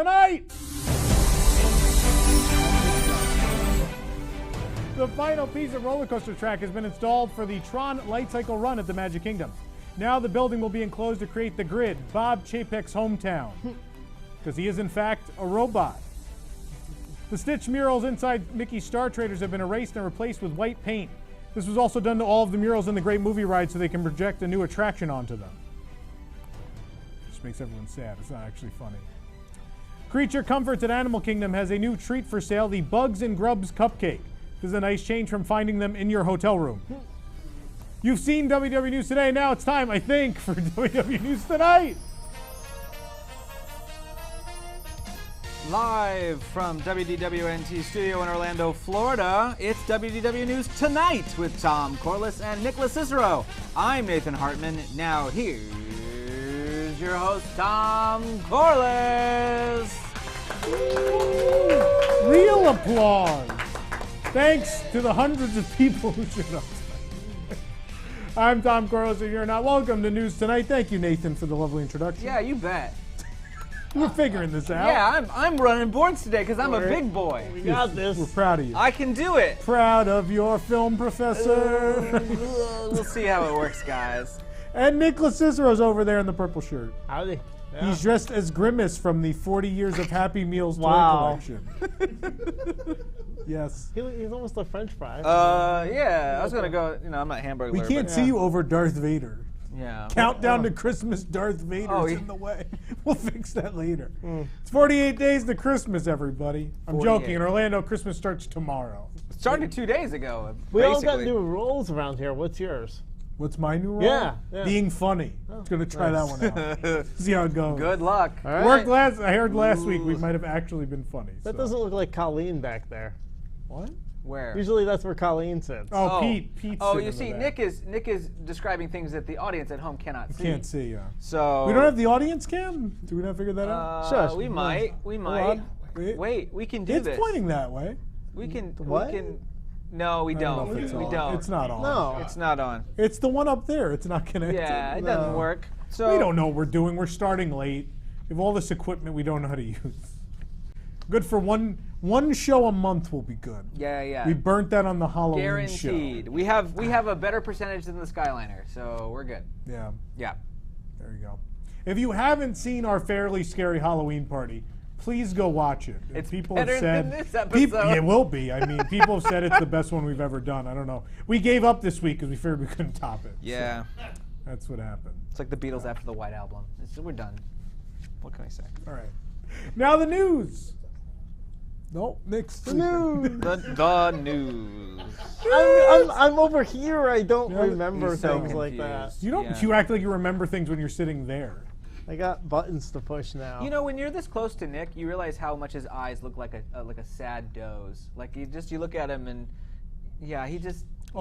Tonight. The final piece of roller coaster track has been installed for the Tron Light Cycle run at the Magic Kingdom. Now the building will be enclosed to create the grid, Bob Chapek's hometown, because he is in fact a robot. The stitched murals inside Mickey's Star Traders have been erased and replaced with white paint. This was also done to all of the murals in the Great Movie Ride so they can project a new attraction onto them. Just makes everyone sad. It's not actually funny. Creature Comforts at Animal Kingdom has a new treat for sale, the Bugs and Grubs Cupcake. This is a nice change from finding them in your hotel room. You've seen WDW News Today. Now it's time, I think, for WDW News Tonight. Live from WDWNT Studio in Orlando, Florida, it's WDW News Tonight with Tom Corliss and Nicholas Cicero. I'm Nathan Hartman. Now here's your host, Tom Corliss. Real applause. Thanks to the hundreds of people who showed up tonight. I'm Tom Corliss, if you're not. Welcome to News Tonight. Thank you, Nathan, for the lovely introduction. Yeah, you bet. We're figuring this out. Yeah, I'm running boards today because I'm a big boy. We got this. We're proud of you. I can do it. Proud of your film professor. We'll see how it works, guys. And Nicholas Cicero's over there in the purple shirt. Howdy. Yeah. He's dressed as Grimace from the 40 Years of Happy Meals toy Wow. collection. Yes. He's almost a French fry. Yeah, I was gonna go. I'm not hamburger. We can't see you over Darth Vader. Yeah. Countdown to Christmas, Darth Vader's in the way. We'll fix that later. It's 48 days to Christmas, everybody. I'm 48. joking. In Orlando, Christmas starts tomorrow. Started 2 days ago. We all got basically. new roles around here. What's yours? What's my new role? Yeah. Being funny. I was going to try that one out. See how it goes. Good luck. All right. I heard last week we might have actually been funny. That so. doesn't look like Colleen back there. What? Where? Usually that's where Colleen sits. Oh, Pete's Oh, sitting you in see, the Nick back. is describing things that the audience at home cannot see. Can't see, yeah. So We don't have the audience cam? Do we not figure that out? Shush. We might. We might. Wait. Wait, we can do It's this. pointing that way. We can. What? We can. No, we I don't know don't. if it's We on. don't. It's not on. No. It's not on. It's the one up there. It's not connected. Yeah, it doesn't work. So We don't know what we're doing. We're starting late. We have all this equipment we don't know how to use. Good for one show a month will be good. Yeah. We burnt that on the Halloween Guaranteed. show. We have a better percentage than the Skyliner, so we're good. Yeah, Yeah. there you go. If you haven't seen our Fairly Scary Halloween party, please go watch it. It's people better have said, than this episode. It will be. I mean, people have said it's the best one we've ever done. I don't know. We gave up this week because we figured we couldn't top it. Yeah. So that's what happened. It's like the Beatles after the White Album. We're done. What can I say? All right. Now the news. No, Nick's The news. The news. I'm over here. I don't Yeah, remember he's so things like that. confused. You don't. Yeah. You act like you remember things when you're sitting there. I got buttons to push now. You know, when you're this close to Nick, you realize how much his eyes look like a sad doze. Like you look at him and yeah, he just you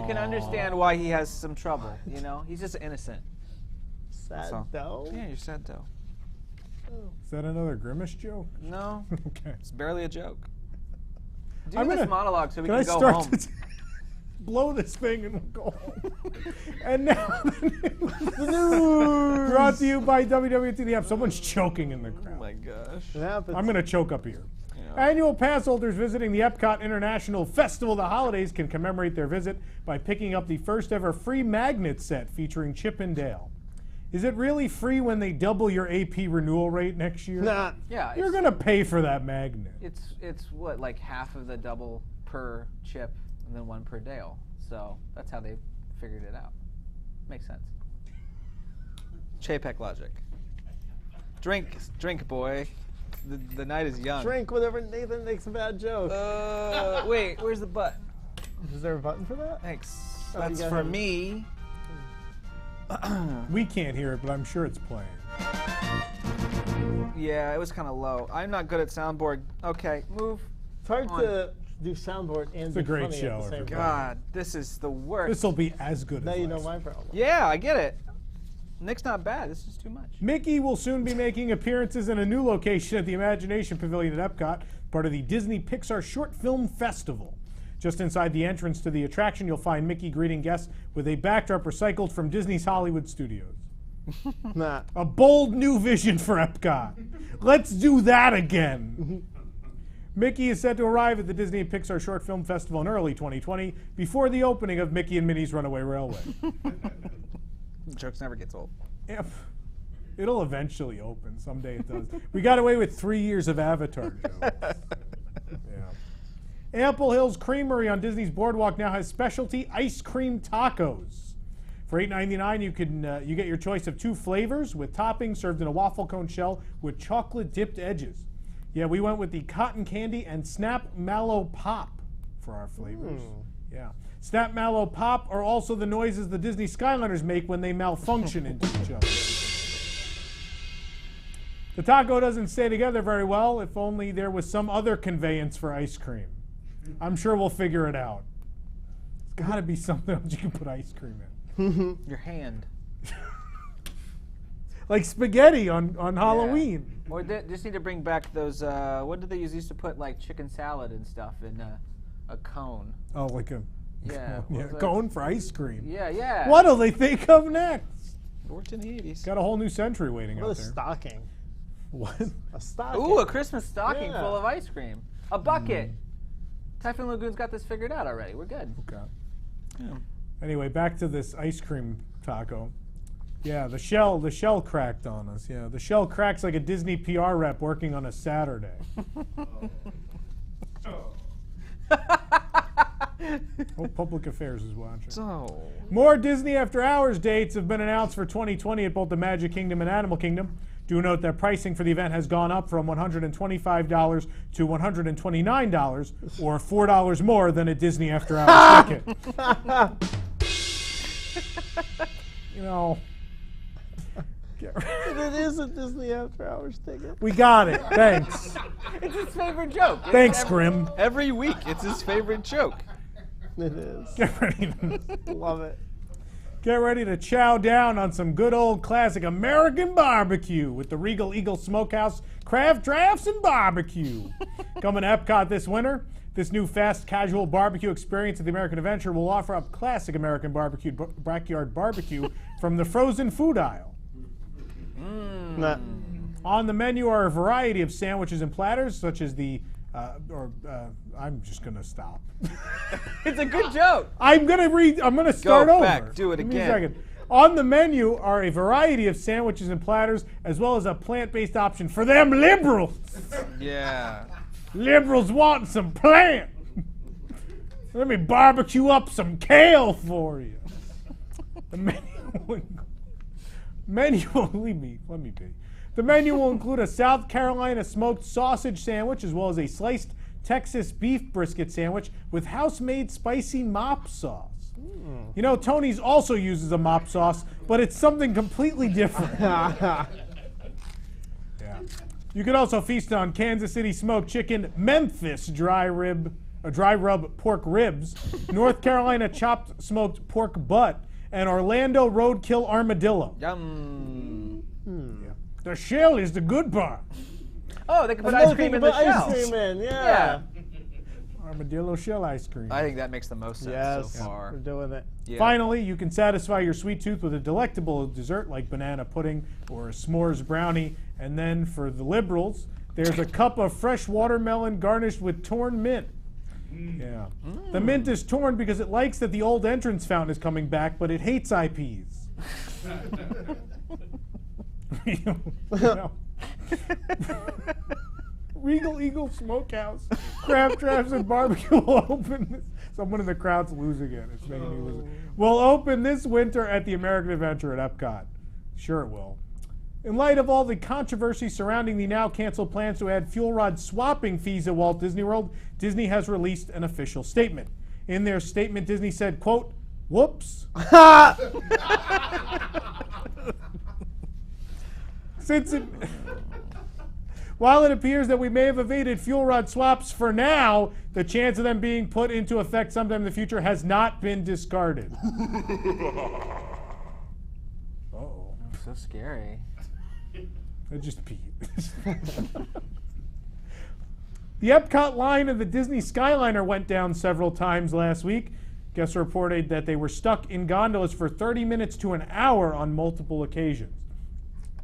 can understand why he has some trouble. You know, he's just innocent. Sad So- dough. Yeah, you're sad though. Is that another Grimace joke? No, Okay. it's barely a joke. Do I'm this gonna- monologue so we Can can I go start home. to blow this thing and we'll go home? And now the news. Brought to you by WWT app. Someone's choking in the Oh crowd. my gosh. It happens. I'm going to choke up here. Yeah. Annual pass holders visiting the Epcot International Festival of the Holidays can commemorate their visit by picking up the first ever free magnet set featuring Chip and Dale. Is it really free when they double your AP renewal rate next year? Nah. Yeah, You're going to pay for that magnet. it's what, like half of the double per Chip and then one per Dale. So that's how they figured it out. Makes sense. Chapek logic. Drink, boy. The night is young. Drink whenever Nathan makes a bad joke. Wait, where's the button? Is there a button for that? Thanks. Oh, you That's got for him. me. We can't hear it, but I'm sure it's playing. Yeah, it was kind of low. I'm not good at soundboard. Okay, move. It's hard on. to do soundboard and a be great funny show, at the same everybody. time. God, this is the worst. This will be as good Now as you know last my week. problem. Yeah, I get it. Nick's not bad. This is too much. Mickey will soon be making appearances in a new location at the Imagination Pavilion at Epcot, part of the Disney Pixar Short Film Festival. Just inside the entrance to the attraction, you'll find Mickey greeting guests with a backdrop recycled from Disney's Hollywood Studios. Nah. A bold new vision for Epcot. Let's do that again. Mickey is set to arrive at the Disney and Pixar Short Film Festival in early 2020 before the opening of Mickey and Minnie's Runaway Railway. Jokes never gets old. Yep. It'll eventually open. Someday it does. We got away with 3 years of Avatar jokes. Yeah. Ample Hills Creamery on Disney's Boardwalk now has specialty ice cream tacos. For $8.99, you get your choice of 2 flavors with toppings served in a waffle cone shell with chocolate-dipped edges. Yeah, we went with the cotton candy and Snap Mallow Pop for our flavors. Yeah. Snap Mallow Pop are also the noises the Disney Skyliners make when they malfunction into each other. The taco doesn't stay together very well. If only there was some other conveyance for ice cream. I'm sure we'll figure it out. It's got to be something else you can put ice cream in. Your hand. Like spaghetti on Halloween. Or they just need to bring back those, what did they used to put like chicken salad and stuff in a cone? Oh, like a cone for ice cream. Yeah, yeah. What'll they think of next? It worked in the 80s. Got a whole new century waiting What out a there. stocking. What? A stocking. Ooh, a Christmas stocking Yeah. full of ice cream. A bucket. Typhoon Lagoon's got this figured out already. We're good. Okay. Yeah. Anyway, back to this ice cream taco. Yeah, the shell cracked on us. Yeah, the shell cracks like a Disney PR rep working on a Saturday. Hope Public Affairs is watching. So. More Disney After Hours dates have been announced for 2020 at both the Magic Kingdom and Animal Kingdom. Do note that pricing for the event has gone up from $125 to $129, or $4 more than a Disney After Hours ticket. You know, It is a Disney After Hours ticket. we got it. Thanks. It's his favorite joke. Thanks, Grim. Every week, it's his favorite joke. It is. Get ready Love it. Get ready to chow down on some good old classic American barbecue with the Regal Eagle Smokehouse Craft Drafts and Barbecue. Coming to Epcot this winter, this new fast casual barbecue experience at the American Adventure will offer up classic American backyard barbecue from the frozen food aisle. Nah. On the menu are a variety of sandwiches and platters, such as the I'm just gonna stop. It's a good joke. I'm gonna start Go over. back, do it Give me a again. second. On the menu are a variety of sandwiches and platters, as well as a plant-based option for them liberals. Yeah. Liberals want some plant. Let me barbecue up some kale for you. The menu will leave me. Let me be. The menu will include a South Carolina smoked sausage sandwich, as well as a sliced Texas beef brisket sandwich with house-made spicy mop sauce. You know, Tony's also uses a mop sauce, but it's something completely different. Yeah. You could also feast on Kansas City smoked chicken, Memphis dry rub pork ribs, North Carolina chopped smoked pork butt, and Orlando roadkill armadillo. Yum. Yeah. The shell is the good part. Oh, they can put Another ice cream thing in to the put shell. ice cream in, yeah. Yeah. Armadillo shell ice cream. I think that makes the most sense Yes, so far. we're doing it. Yeah. Finally, you can satisfy your sweet tooth with a delectable dessert like banana pudding or a s'mores brownie. And then for the liberals, there's a cup of fresh watermelon garnished with torn mint. Yeah. The mint is torn because it likes that the old entrance fountain is coming back, but it hates IPs. You know. Regal Eagle Smokehouse Craft Drafts and Barbecue will open. Someone in the crowd's losing it. It's making me lose it. Will open this winter at the American Adventure at Epcot. Sure it will. In light of all the controversy surrounding the now canceled plans to add fuel rod swapping fees at Walt Disney World, Disney has released an official statement. In their statement, Disney said, quote, "Whoops." While it appears that we may have evaded fuel rod swaps for now, the chance of them being put into effect sometime in the future has not been discarded. Uh-oh. So scary. I just peed. The Epcot line of the Disney Skyliner went down several times last week. Guests reported that they were stuck in gondolas for 30 minutes to an hour on multiple occasions.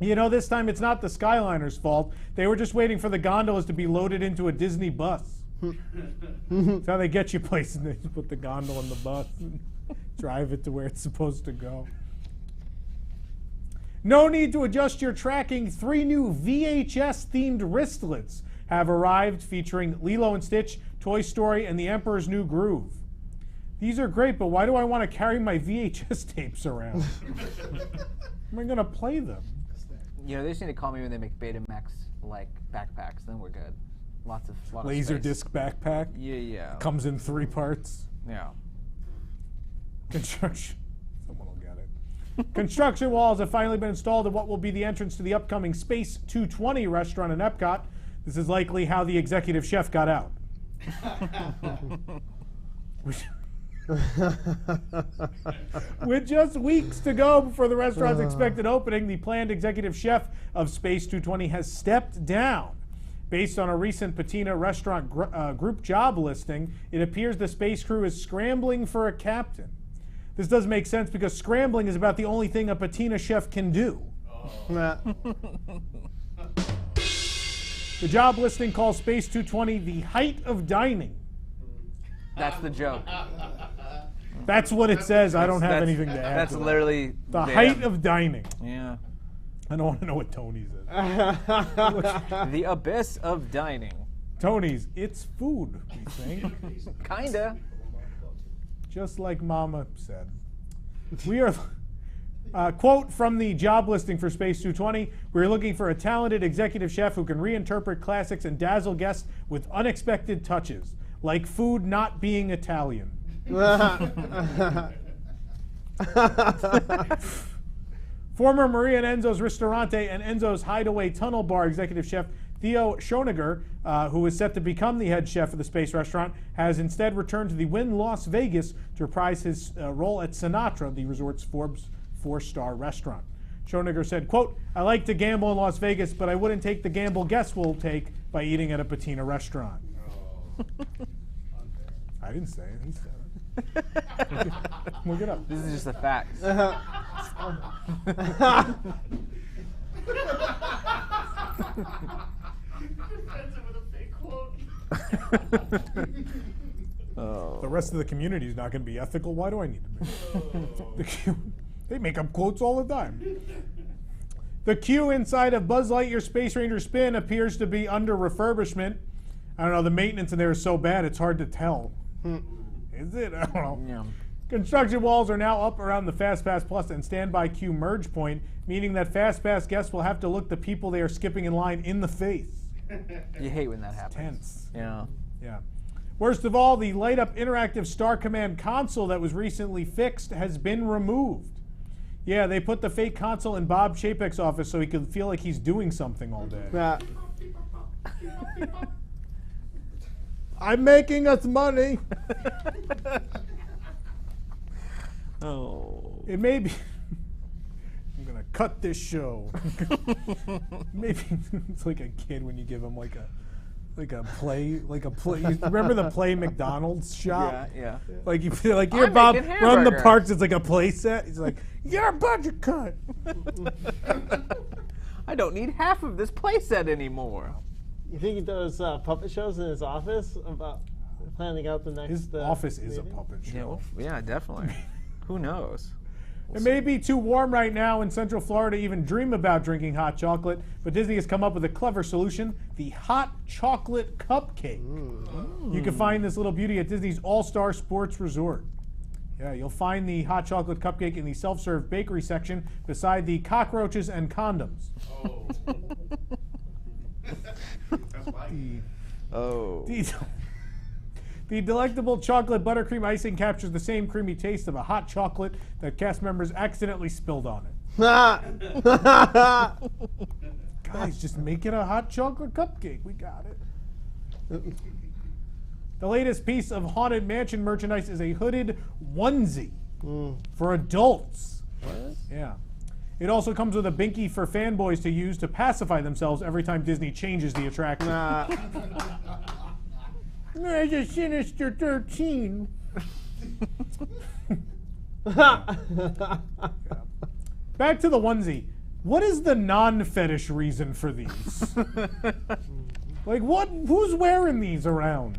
You know, this time it's not the Skyliner's fault. They were just waiting for the gondolas to be loaded into a Disney bus. That's how they get you places. They just put the gondola in the bus and drive it to where it's supposed to go. No need to adjust your tracking. 3 new VHS-themed wristlets have arrived featuring Lilo and Stitch, Toy Story, and The Emperor's New Groove. These are great, but why do I want to carry my VHS tapes around? Am I going to play them? You know, they just need to call me when they make Betamax like backpacks. Then we're good. Lot of Laser space. disc backpack. Yeah. Comes in 3 parts. Yeah. Construction. Someone will get it. Construction walls have finally been installed at what will be the entrance to the upcoming Space 220 restaurant in Epcot. This is likely how the executive chef got out. With just weeks to go before the restaurant's expected opening, the planned executive chef of Space 220 has stepped down. Based on a recent Patina restaurant group job listing, it appears the space crew is scrambling for a captain. This does make sense because scrambling is about the only thing a Patina chef can do. The job listing calls Space 220 the height of dining. That's the joke. That's what it says. I don't have anything to add. That's to literally the height of dining. Yeah. I don't want to know what Tony's is. The abyss of dining. Tony's, it's food, we think. Kinda. Just like Mama said. We are, quote from the job listing for Space 220, we're looking for a talented executive chef who can reinterpret classics and dazzle guests with unexpected touches, like food not being Italian. Former Maria and Enzo's Ristorante and Enzo's Hideaway Tunnel Bar executive chef Theo Schoeniger, who is set to become the head chef of the space restaurant, has instead returned to the Wynn Las Vegas to reprise his role at Sinatra, the resort's Forbes 4-star restaurant. Schoeniger said, quote, I like to gamble in Las Vegas, but I wouldn't take the gamble guests will take by eating at a Patina restaurant. I didn't say it. He said it. Look it up. This is just the facts. The rest of the community is not going to be ethical. Why do I need to be? They make up quotes all the time. The queue inside of Buzz Lightyear Space Ranger Spin appears to be under refurbishment. I don't know, the maintenance in there is so bad it's hard to tell. Is it? I don't know. Yeah. Construction walls are now up around the FastPass Plus and standby queue merge point, meaning that FastPass guests will have to look the people they are skipping in line in the face. You hate when that happens. Tense. Yeah. Yeah. Worst of all, the light-up interactive Star Command console that was recently fixed has been removed. Yeah, they put the fake console in Bob Chapek's office so he could feel like he's doing something all day. I'm making us money. Oh. It may be. I'm gonna cut this show. Maybe it's like a kid when you give him like a play. Remember the play McDonald's shop? Yeah. Like you feel like here, I'm Bob, making run the hamburgers. parks. It's like a play set. He's like, your budget cut. I don't need half of this playset anymore. You think he does puppet shows in his office about planning out the next? His office is a meeting? puppet Yeah, show. well, yeah, definitely. Who knows? It may be too warm right now in Central Florida to even dream about drinking hot chocolate, but Disney has come up with a clever solution, the hot chocolate cupcake. You can find this little beauty at Disney's All-Star Sports Resort. Yeah, you'll find the hot chocolate cupcake in the self-serve bakery section beside the cockroaches and condoms. Oh. That's why. The delectable chocolate buttercream icing captures the same creamy taste of a hot chocolate that cast members accidentally spilled on it. Guys, just make it a hot chocolate cupcake. We got it. The latest piece of Haunted Mansion merchandise is a hooded onesie for adults. What? Yeah. It also comes with a binky for fanboys to use to pacify themselves every time Disney changes the attraction. There's a sinister 13. Back to the onesie. What is the non-fetish reason for these? Like, what? Who's wearing these around?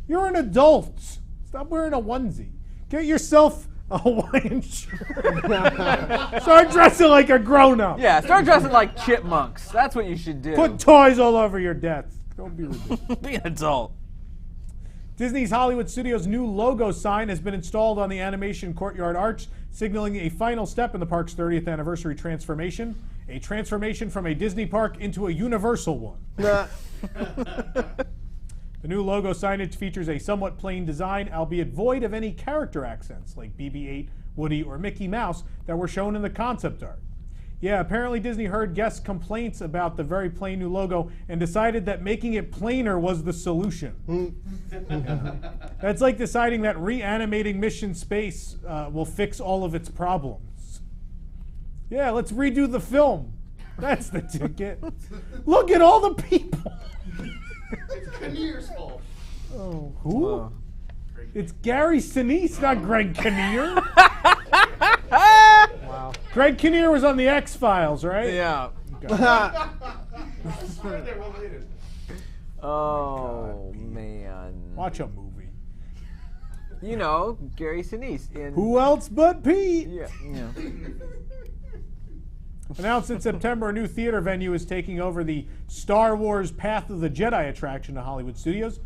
You're an adult. Stop wearing a onesie. Get yourself a Hawaiian shirt. Start dressing like a grown-up. Yeah, start dressing like chipmunks. That's what you should do. Put toys all over your desk. Don't be ridiculous. Be an adult. Disney's Hollywood Studios' new logo sign has been installed on the animation courtyard arch, signaling a final step in the park's 30th anniversary transformation. A transformation from a Disney park into a Universal one. The new logo signage features a somewhat plain design, albeit void of any character accents like BB-8, Woody, or Mickey Mouse that were shown in the concept art. Yeah, apparently Disney heard guests' complaints about the very plain new logo and decided that making it plainer was the solution. That's like deciding that reanimating Mission Space will fix all of its problems. Yeah, let's redo the film. That's the ticket. Look at all the people. It's Kinnear's fault. Oh, who? It's Gary Sinise, not Greg Kinnear. Wow. Greg Kinnear was on the X-Files, right? Yeah. They're related. Oh, man. Watch a movie. You know, Gary Sinise in... Who else but Pete? Yeah. Announced in September, a new theater venue is taking over the Star Wars Path of the Jedi attraction to Hollywood Studios.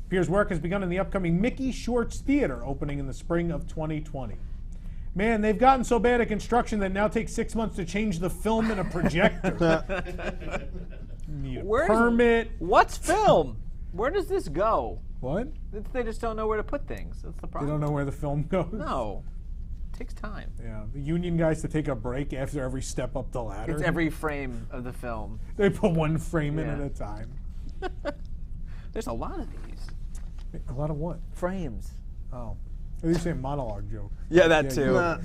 Pierre's work has begun in the upcoming Mickey Shorts Theater, opening in the spring of 2020. Man, they've gotten so bad at construction that it now takes 6 months to change the film in a projector. Need a permit. What's film? Where does this go? What? They just don't know where to put things. That's the They problem. don't know where the film goes? No. It takes time. Yeah, the union guys to take a break after every step up the ladder. It's every frame of the film. They put one frame in Yeah. at a time. There's a lot of these. A lot of what? Frames. Oh. You're saying monologue joke. Yeah, that Yeah, too. Nah,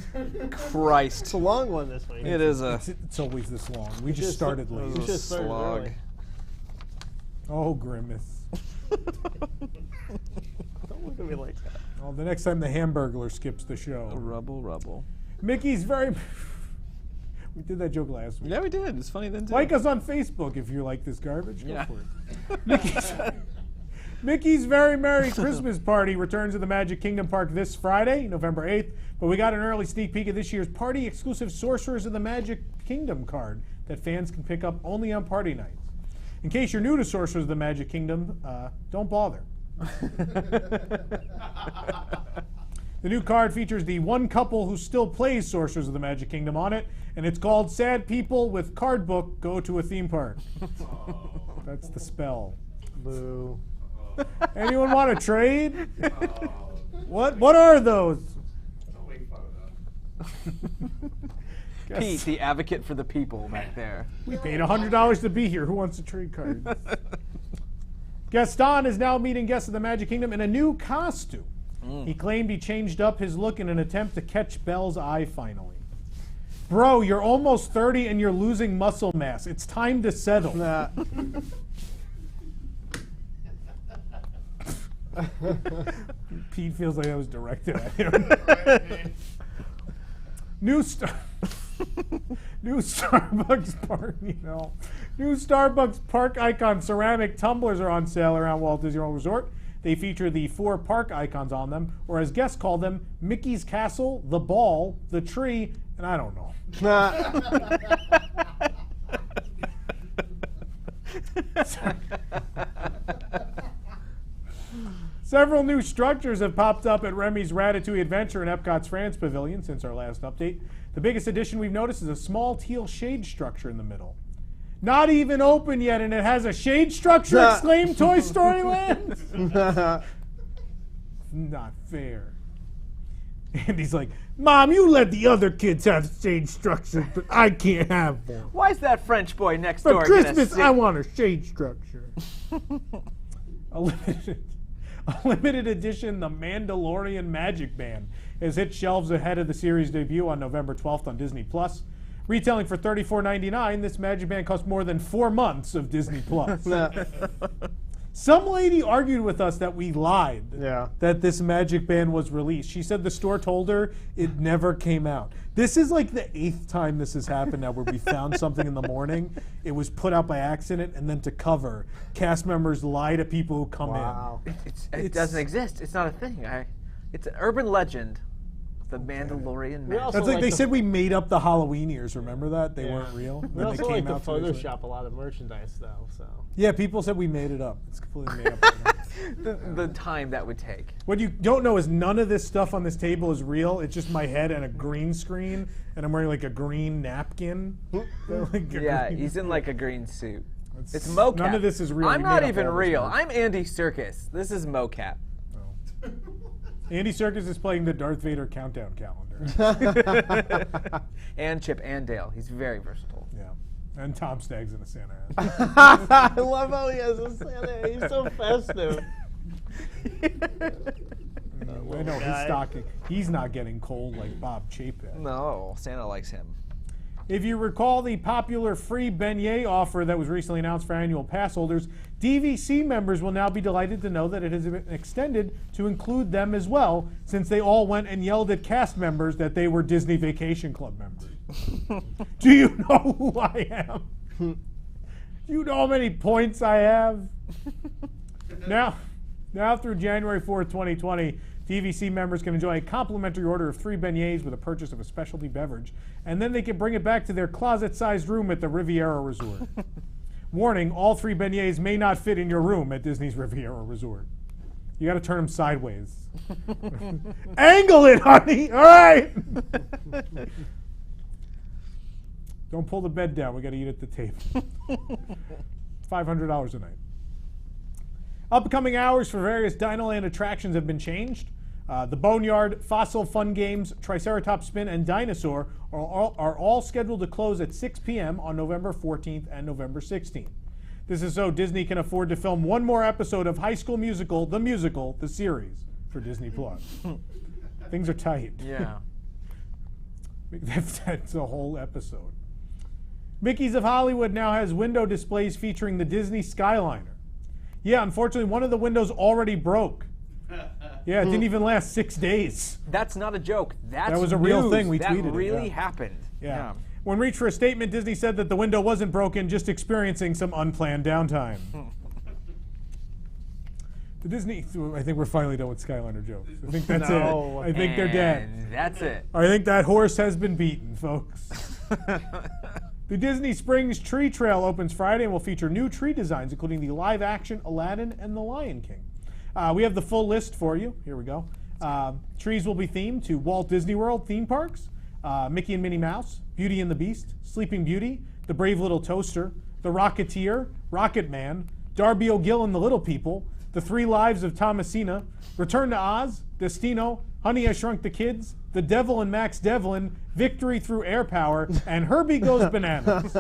Christ. it's a long one this week. It is a It's always this long. We just started late. We just started slog. early. Oh, grimace. Don't look at me like that. Well, the next time the Hamburglar skips the show. Rubble. Mickey's very... We did that joke last week. Yeah, we did. It's funny then too. Like us on Facebook if you like this garbage. Yeah. Go for it. Mickey's Very Merry Christmas Party returns to the Magic Kingdom Park this Friday, November 8th. But we got an early sneak peek of this year's party-exclusive Sorcerers of the Magic Kingdom card that fans can pick up only on party nights. In case you're new to Sorcerers of the Magic Kingdom, don't bother. The new card features the one couple who still plays Sorcerers of the Magic Kingdom on it, and it's called Sad People with Card Book Go to a Theme Park. That's the spell. Boo. Anyone want to trade? What are those? Don't make fun of them. Pete, the advocate for the people back there. We paid $100 to be here. Who wants to trade cards? Gaston is now meeting guests of the Magic Kingdom in a new costume. He claimed he changed up his look in an attempt to catch Belle's eye finally. Bro, you're almost 30 and you're losing muscle mass. It's time to settle. Nah. Pete feels like that was directed at him. New Starbucks park, new Starbucks park icon ceramic tumblers are on sale around Walt Disney World Resort. They feature the 4 park icons on them, or as guests call them, Mickey's Castle, the ball, the tree, and I don't know. Nah. Several new structures have popped up at Remy's Ratatouille Adventure in Epcot's France Pavilion since our last update. The biggest addition we've noticed is a small teal shade structure in the middle. Not even open yet, and it has a shade structure! Exclaim Toy Story Land! Not fair. Andy's like, Mom, you let the other kids have shade structures, but I can't have one. Why's that French boy next For door Christmas, gonna I want a shade structure. A limited edition The Mandalorian Magic Band has hit shelves ahead of the series debut on November 12th on Disney+. Retailing for $34.99, this Magic Band cost more than 4 months of Disney+. Nah. Some lady argued with us that we lied. Yeah. That this Magic Band was released. She said the store told her it never came out. This is like the 8th time this has happened now, where we found something in the morning. It was put out by accident, and then to cover, cast members lie to people who come Wow. It doesn't exist. It's not a thing. It's an urban legend. The Mandalorian We magic. also That's like they the- said we made up the Halloween ears. Remember that? They weren't real. We Then also they like came to out 2 days later. Photoshop a lot of merchandise, though. So. Yeah, people said we made it up. It's completely made up. The time that would take. What you don't know is none of this stuff on this table is real. It's just my head and a green screen, and I'm wearing like a green napkin. Like a Yeah, green- he's in like a green suit. It's mocap. None of this is real. I'm We not made up even all this real. stuff. I'm Andy Serkis. This is mocap. Oh. Andy Serkis is playing the Darth Vader countdown calendar. And Chip and Dale. He's very versatile. Yeah. And Tom Staggs in a Santa hat. I love how he has a Santa. He's so festive. I know he's not getting cold like Bob Chapek. No, Santa likes him. If you recall the popular free beignet offer that was recently announced for annual pass holders, DVC members will now be delighted to know that it has been extended to include them as well, since they all went and yelled at cast members that they were Disney Vacation Club members. Do you know who I am? Do you know how many points I have? Now through January 4th, 2020, DVC members can enjoy a complimentary order of 3 beignets with a purchase of a specialty beverage, and then they can bring it back to their closet-sized room at the Riviera Resort. Warning, all 3 beignets may not fit in your room at Disney's Riviera Resort. You got to turn them sideways. Angle it, honey! All right! Don't pull the bed down. We got to eat at the table. $500 a night. Upcoming hours for various Dinoland attractions have been changed. The Boneyard, Fossil Fun Games, Triceratops Spin, and Dinosaur are all scheduled to close at 6 p.m. on November 14th and November 16th. This is so Disney can afford to film one more episode of High School Musical, the series, for Disney Plus. Things are tight. Yeah. That's a whole episode. Mickey's of Hollywood now has window displays featuring the Disney Skyliner. Yeah, unfortunately, one of the windows already broke. Yeah, it didn't even last 6 days. That's not a joke. That was a real news. thing. We that tweeted it, really yeah. happened. Yeah. When reached for a statement, Disney said that the window wasn't broken, just experiencing some unplanned downtime. The Disney, I think we're finally done with Skyliner jokes. I think that's it. I think they're dead. And that's it. I think that horse has been beaten, folks. The Disney Springs Tree Trail opens Friday and will feature new tree designs, including the live-action Aladdin and the Lion King. We have the full list for you. Here we go. Trees will be themed to Walt Disney World theme parks, Mickey and Minnie Mouse, Beauty and the Beast, Sleeping Beauty, The Brave Little Toaster, The Rocketeer, Rocket Man, Darby O'Gill and the Little People, The 3 Lives of Thomasina, Return to Oz, Destino, Honey, I Shrunk the Kids, The Devil and Max Devlin, Victory Through Air Power, and Herbie Goes Bananas.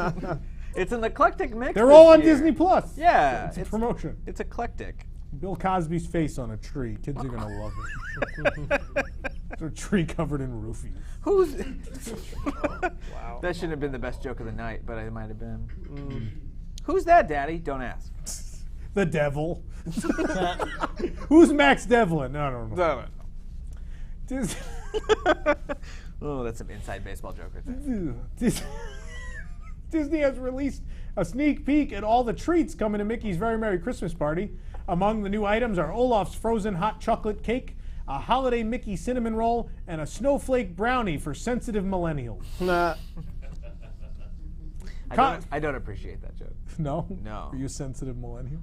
It's an eclectic mix. They're this all on year. Disney Plus. Yeah. It's a promotion. It's eclectic. Bill Cosby's face on a tree. Kids are gonna love it. It's a tree covered in roofies. Who's? Wow. That shouldn't have been the best joke of the night, but it might have been. Who's that, Daddy? Don't ask. The devil. Who's Max Devlin? I don't know. Dis- Oh, that's some inside baseball joke right there. Disney has released a sneak peek at all the treats coming to Mickey's Very Merry Christmas Party. Among the new items are Olaf's frozen hot chocolate cake, a holiday Mickey cinnamon roll, and a snowflake brownie for sensitive millennials. Nah. I don't appreciate that joke. No? No. Are you a sensitive millennial?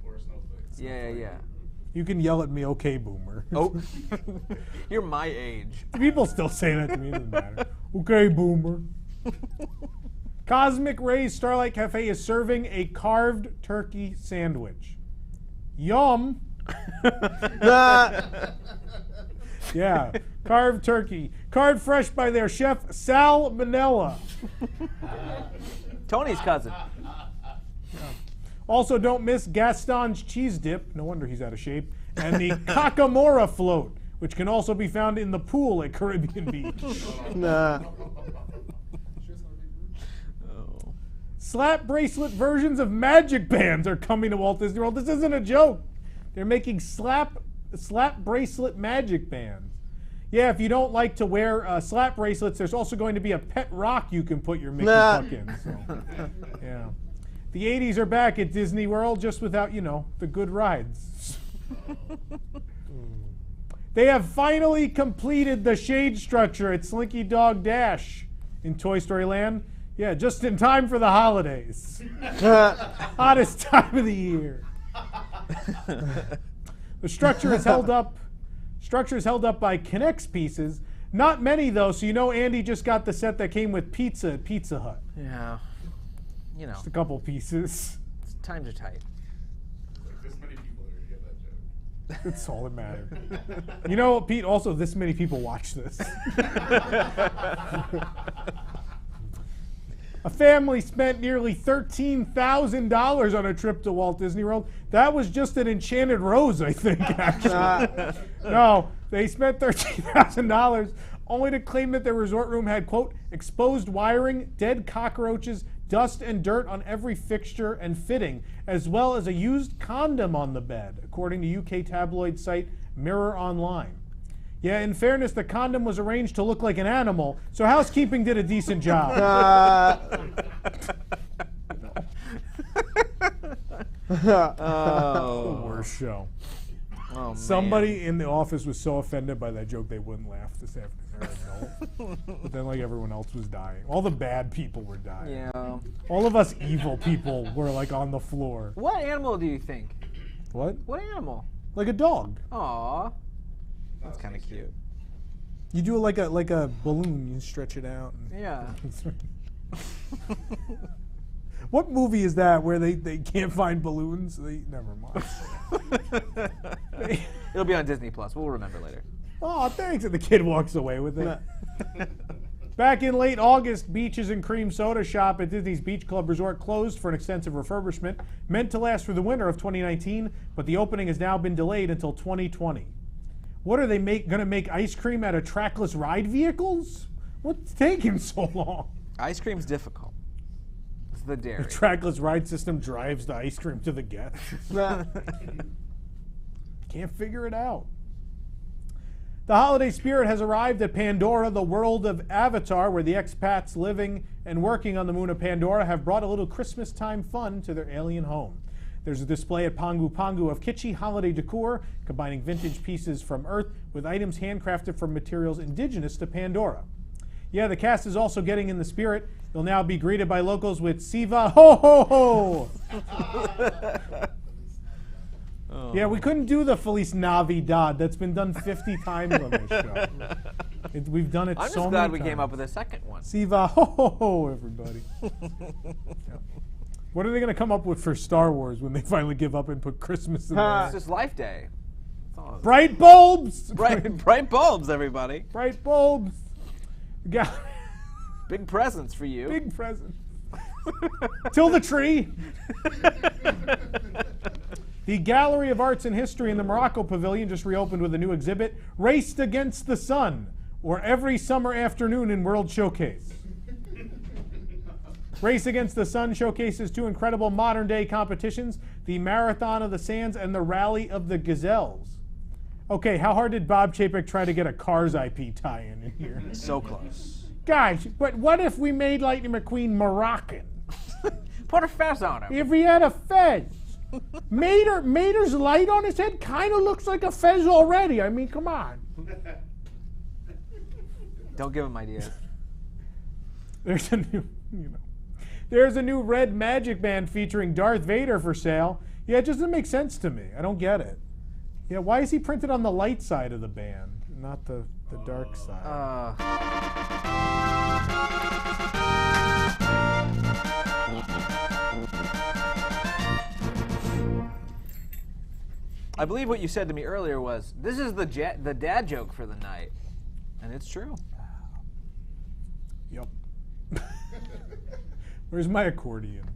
Or snowflakes. Yeah. You can yell at me, okay, boomer. Oh, you're my age. People still say that to me, it doesn't matter. Okay, boomer. Cosmic Rays Starlight Cafe is serving a carved turkey sandwich. Yum. Nah. Yeah, carved turkey. Carved fresh by their chef, Sal Manella. Tony's cousin. Also, don't miss Gaston's cheese dip. No wonder he's out of shape. And the Kakamora float, which can also be found in the pool at Caribbean Beach. Nah. Oh. Slap bracelet versions of magic bands are coming to Walt Disney World. This isn't a joke. They're making slap bracelet magic bands. Yeah, if you don't like to wear slap bracelets, there's also going to be a pet rock you can put your Mickey Puck in. So, yeah. The 80s are back at Disney World, just without, the good rides. They have finally completed the shade structure at Slinky Dog Dash in Toy Story Land. Yeah, just in time for the holidays. Hottest time of the year. The structure is held up. Structure is held up by K'NEX pieces. Not many though, so Andy just got the set that came with pizza at Pizza Hut. Yeah. Just a couple pieces. Times are tight. Like this many people are gonna get that joke. That's all that matters. Pete, also this many people watch this. A family spent nearly $13,000 on a trip to Walt Disney World. That was just an Enchanted Rose, I think, actually. No, they spent $13,000 only to claim that their resort room had, quote, exposed wiring, dead cockroaches, dust and dirt on every fixture and fitting, as well as a used condom on the bed, according to UK tabloid site Mirror Online. Yeah, in fairness, the condom was arranged to look like an animal, so housekeeping did a decent job. The worst show. Oh, Somebody in the office was so offended by that joke they wouldn't laugh this afternoon. No. But then everyone else was dying. All the bad people were dying. Yeah. All of us evil people were on the floor. What animal do you think? What? What animal? Like a dog. Aw. That's kind of cute. You do it like a balloon. You stretch it out. Yeah. What movie is that where they can't find balloons? Never mind. It'll be on Disney Plus. We'll remember later. Oh, thanks. And the kid walks away with it. Back in late August, Beaches and Cream Soda Shop at Disney's Beach Club Resort closed for an extensive refurbishment, meant to last through the winter of 2019, but the opening has now been delayed until 2020. What are they going to make ice cream out of trackless ride vehicles? What's taking so long? Ice cream's difficult. It's the dairy. The trackless ride system drives the ice cream to the guests. Can't figure it out. The holiday spirit has arrived at Pandora, the world of Avatar, where the expats living and working on the moon of Pandora have brought a little Christmas time fun to their alien home. There's a display at Pangu Pangu of kitschy holiday decor, combining vintage pieces from Earth with items handcrafted from materials indigenous to Pandora. Yeah, the cast is also getting in the spirit. You'll now be greeted by locals with Siva Ho Ho Ho! Oh. Yeah, we couldn't do the Feliz Navidad. That's been done 50 times on this show. We've done it so many times. I'm just glad we came up with a second one. Siva Ho Ho Ho, everybody. Yeah. What are they going to come up with for Star Wars when they finally give up and put Christmas in there? It's just Life Day. Bright bulbs! Bright bulbs, everybody. Bright bulbs. Big presents for you. Big presents. Till the tree. The Gallery of Arts and History in the Morocco Pavilion just reopened with a new exhibit, Raced Against the Sun, or Every Summer Afternoon in World Showcase. Race Against the Sun showcases two incredible modern-day competitions, the Marathon of the Sands and the Rally of the Gazelles. Okay, how hard did Bob Chapek try to get a Cars IP tie-in in here? So close. Guys, but what if we made Lightning McQueen Moroccan? Put a fez on him. If he had a fez. Mater's light on his head kind of looks like a fez already. I mean, come on. Don't give him ideas. There's a new red magic band featuring Darth Vader for sale. Yeah, it just doesn't make sense to me. I don't get it. Yeah, why is he printed on the light side of the band, not the dark side? I believe what you said to me earlier was, this is the dad joke for the night. And it's true. Yep. Where's my accordion?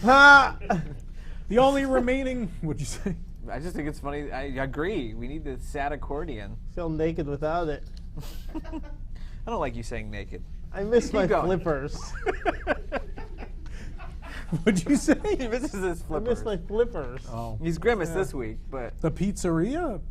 The only remaining... What'd you say? I just think it's funny. I agree. We need the sad accordion. Feel naked without it. I don't like you saying naked. I miss my going. flippers. What'd you say? He misses his I flippers. missed my flippers. Oh. He's grimace this week, but The pizzeria?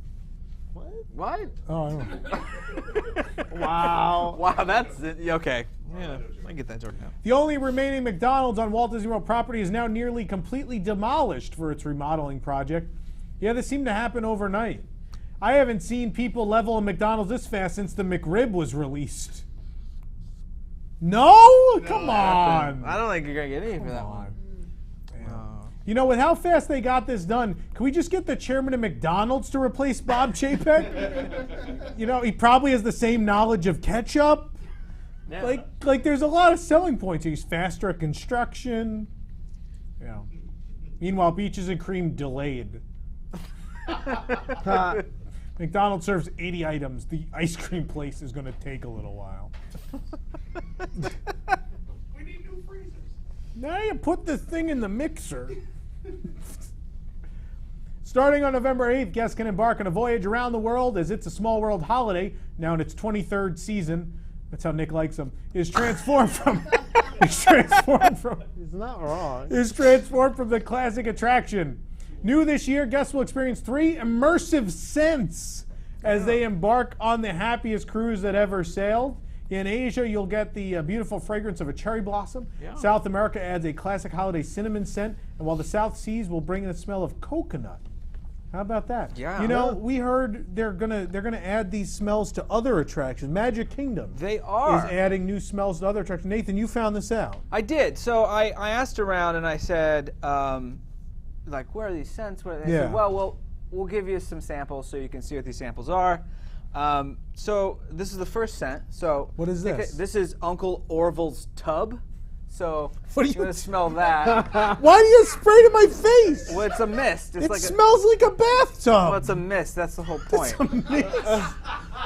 What? what? Oh, I don't know. Wow. Wow, that's it. Okay. Yeah, I get that joke now. The only remaining McDonald's on Walt Disney World property is now nearly completely demolished for its remodeling project. Yeah, this seemed to happen overnight. I haven't seen people level a McDonald's this fast since the McRib was released. No? Come on. I don't think you're gonna get any for that Come one. on. You know, with how fast they got this done, can we just get the chairman of McDonald's to replace Bob Chapek? You know, he probably has the same knowledge of ketchup. Yeah. Like there's a lot of selling points. He's faster at construction. Yeah. Meanwhile, Beaches and Cream delayed. McDonald's serves 80 items. The ice cream place is going to take a little while. We need new freezers. Now you put the thing in the mixer. Starting on November 8th, guests can embark on a voyage around the world as It's a Small World holiday, now in its 23rd season. That's how Nick likes them. Is transformed from is transformed from He's not wrong. the classic attraction. New this year, guests will experience 3 immersive scents as they embark on the happiest cruise that ever sailed. In Asia, you'll get the beautiful fragrance of a cherry blossom. Yeah. South America adds a classic holiday cinnamon scent, and while the South Seas will bring in the smell of coconut. How about that? Yeah. You know, we heard they're gonna add these smells to other attractions. Magic Kingdom They are. is adding new smells to other attractions. Nathan, you found this out. I did. So I asked around and I said, like, where are these scents? They Yeah. said, well, we'll give you some samples so you can see what these samples are. So this is the first scent. So What is this? This is Uncle Orville's tub. So What are you're you gonna smell that. Why do you spray it in my face? Well, it's a mist. It's It like smells like a bathtub. well, it's a mist. That's the whole point. It's a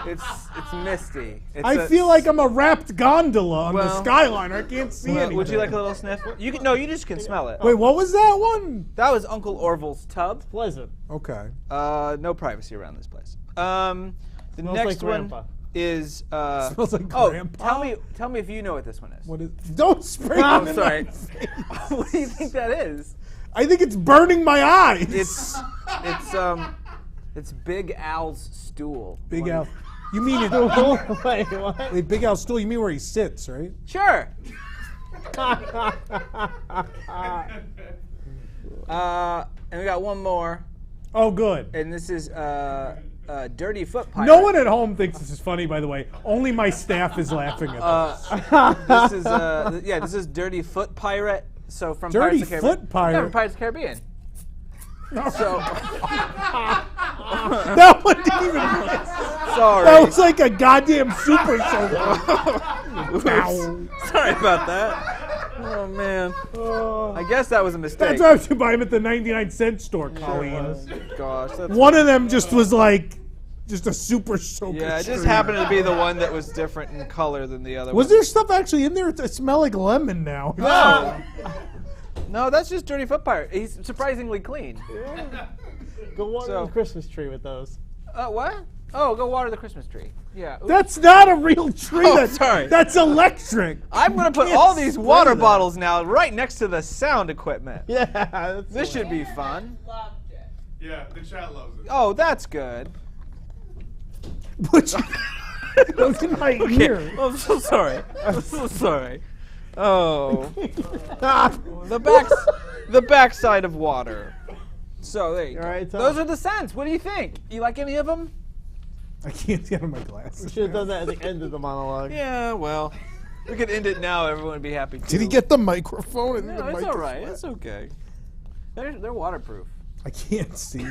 mist. It's misty. It's I feel like I'm a wrapped gondola on the Well- Skyliner. I can't see anything. Would you like a little sniff? You can, no, you just can smell it. Wait, what was that one? That was Uncle Orville's tub. Pleasant. Okay. No privacy around this place. The Smells next like one Grandpa. is. Smells like oh, Grandpa? tell me if you know what this one is. What is? Don't spray Oh, it in sorry. my face. What do you think that is? I think it's burning my eyes. It's Big Al's stool. Big One- Al. You mean it? Wait, what? Wait, Big Al's stool. You mean where he sits, right? Sure. And we got one more, Oh, good. and this is Dirty Foot Pirate. No one at home thinks this is funny, by the way. Only my staff is laughing at this. This is Dirty Foot Pirate. So from Dirty Pirates of the Caribbean. Foot Pirate? Yeah, from Pirates of the Caribbean. So That one didn't even miss. sorry. That was like a goddamn super soaker. Oops. Sorry about that. Oh man. I guess that was a mistake. That's why I should buy him at the 99-cent store, Colleen. Oh, gosh. That's One of them just was like, just a super soaker. yeah, it just stream. happened to be the one that was different in color than the other Was one. there stuff actually in there? It smells like lemon now. No. No, that's just Dirty Foot Pirate. He's surprisingly clean. Go water So- the Christmas tree with those. What? Oh, go water the Christmas tree. Yeah. Oops. That's not a real tree. Oh, that's, sorry. That's electric. I'm going to put can't all these spray water that. bottles now right next to the sound equipment. Yeah, that's This should be fun. Yeah, the chat loves it. Oh, that's good. Which goes in my ear. Oh, I'm so sorry. I'm so sorry. Oh. The backside of water. So there you go. All right, Tom. Those are the scents. What do you think? You like any of them? I can't see out of my We glasses. should have done that at the end of the monologue. Yeah, well, we could end it now. Everyone would be happy too. Did he get the microphone? And No, the it's mic all is right. flat? It's okay. They're waterproof. I can't see.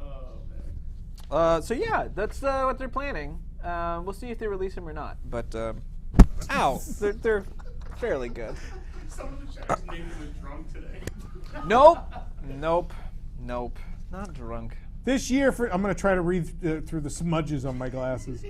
Oh, man. So yeah, that's what they're planning. We'll see if they release them or not. But ow, they're fairly good. Some of the chat's Nathan was drunk today. Nope, not drunk. This year, I'm going to try to read through the smudges on my glasses.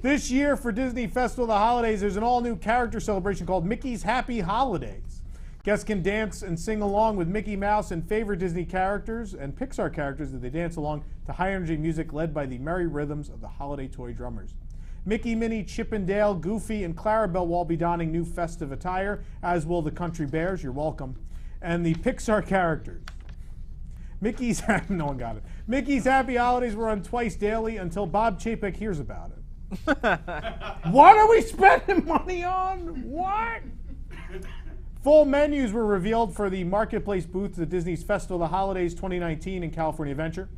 This year for Disney Festival of the Holidays, there's an all-new character celebration called Mickey's Happy Holidays. Guests can dance and sing along with Mickey Mouse and favorite Disney characters and Pixar characters as they dance along to high-energy music led by the merry rhythms of the holiday toy drummers. Mickey, Minnie, Chip and Dale, Goofy, and Clarabelle will all be donning new festive attire, as will the Country Bears. You're welcome. And the Pixar characters. No one got it. Mickey's Happy Holidays were on twice daily until Bob Chapek hears about it. What are we spending money on? What? Full menus were revealed for the Marketplace booths at Disney's Festival of the Holidays 2019 in California Adventure.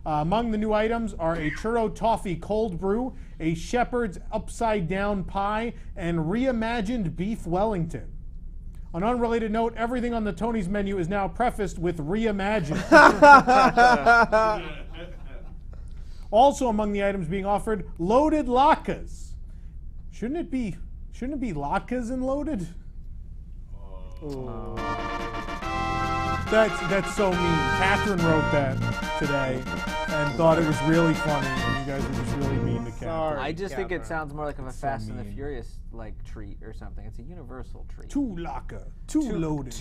Among the new items are a churro toffee cold brew, a shepherd's upside-down pie, and reimagined beef Wellington. On an unrelated note, everything on the Tony's menu is now prefaced with reimagined. Also among the items being offered, loaded latkes. Shouldn't it be latkes and loaded? Ooh. That's so mean. Catherine wrote that today and thought it was really funny, and you guys were just really mean to Catherine. Sorry. I just think it Catherine. sounds more like of a Fast and the mean. Furious like treat or something. It's a universal treat. Two loaded. Two loaded.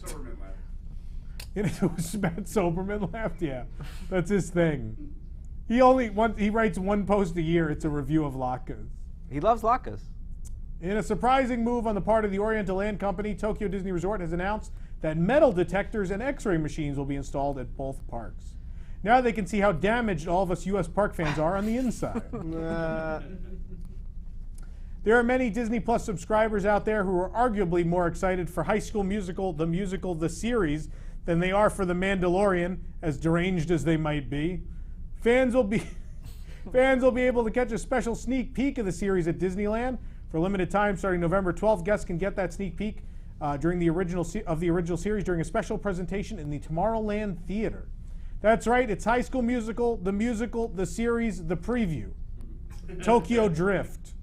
Silverman laughed. It was Matt Soberman laughed. Yeah, that's his thing. He writes one post a year. It's a review of latkes. He loves latkes. In a surprising move on the part of the Oriental Land Company, Tokyo Disney Resort has announced that metal detectors and X-ray machines will be installed at both parks. Now they can see how damaged all of us U.S. park fans are on the inside. There are many Disney Plus subscribers out there who are arguably more excited for High School Musical, the series, than they are for The Mandalorian, as deranged as they might be. Fans will be able to catch a special sneak peek of the series at Disneyland. For a limited time, starting November 12th, guests can get that sneak peek during the original series during a special presentation in the Tomorrowland Theater. That's right, it's High School Musical, the series, the preview. Tokyo Drift.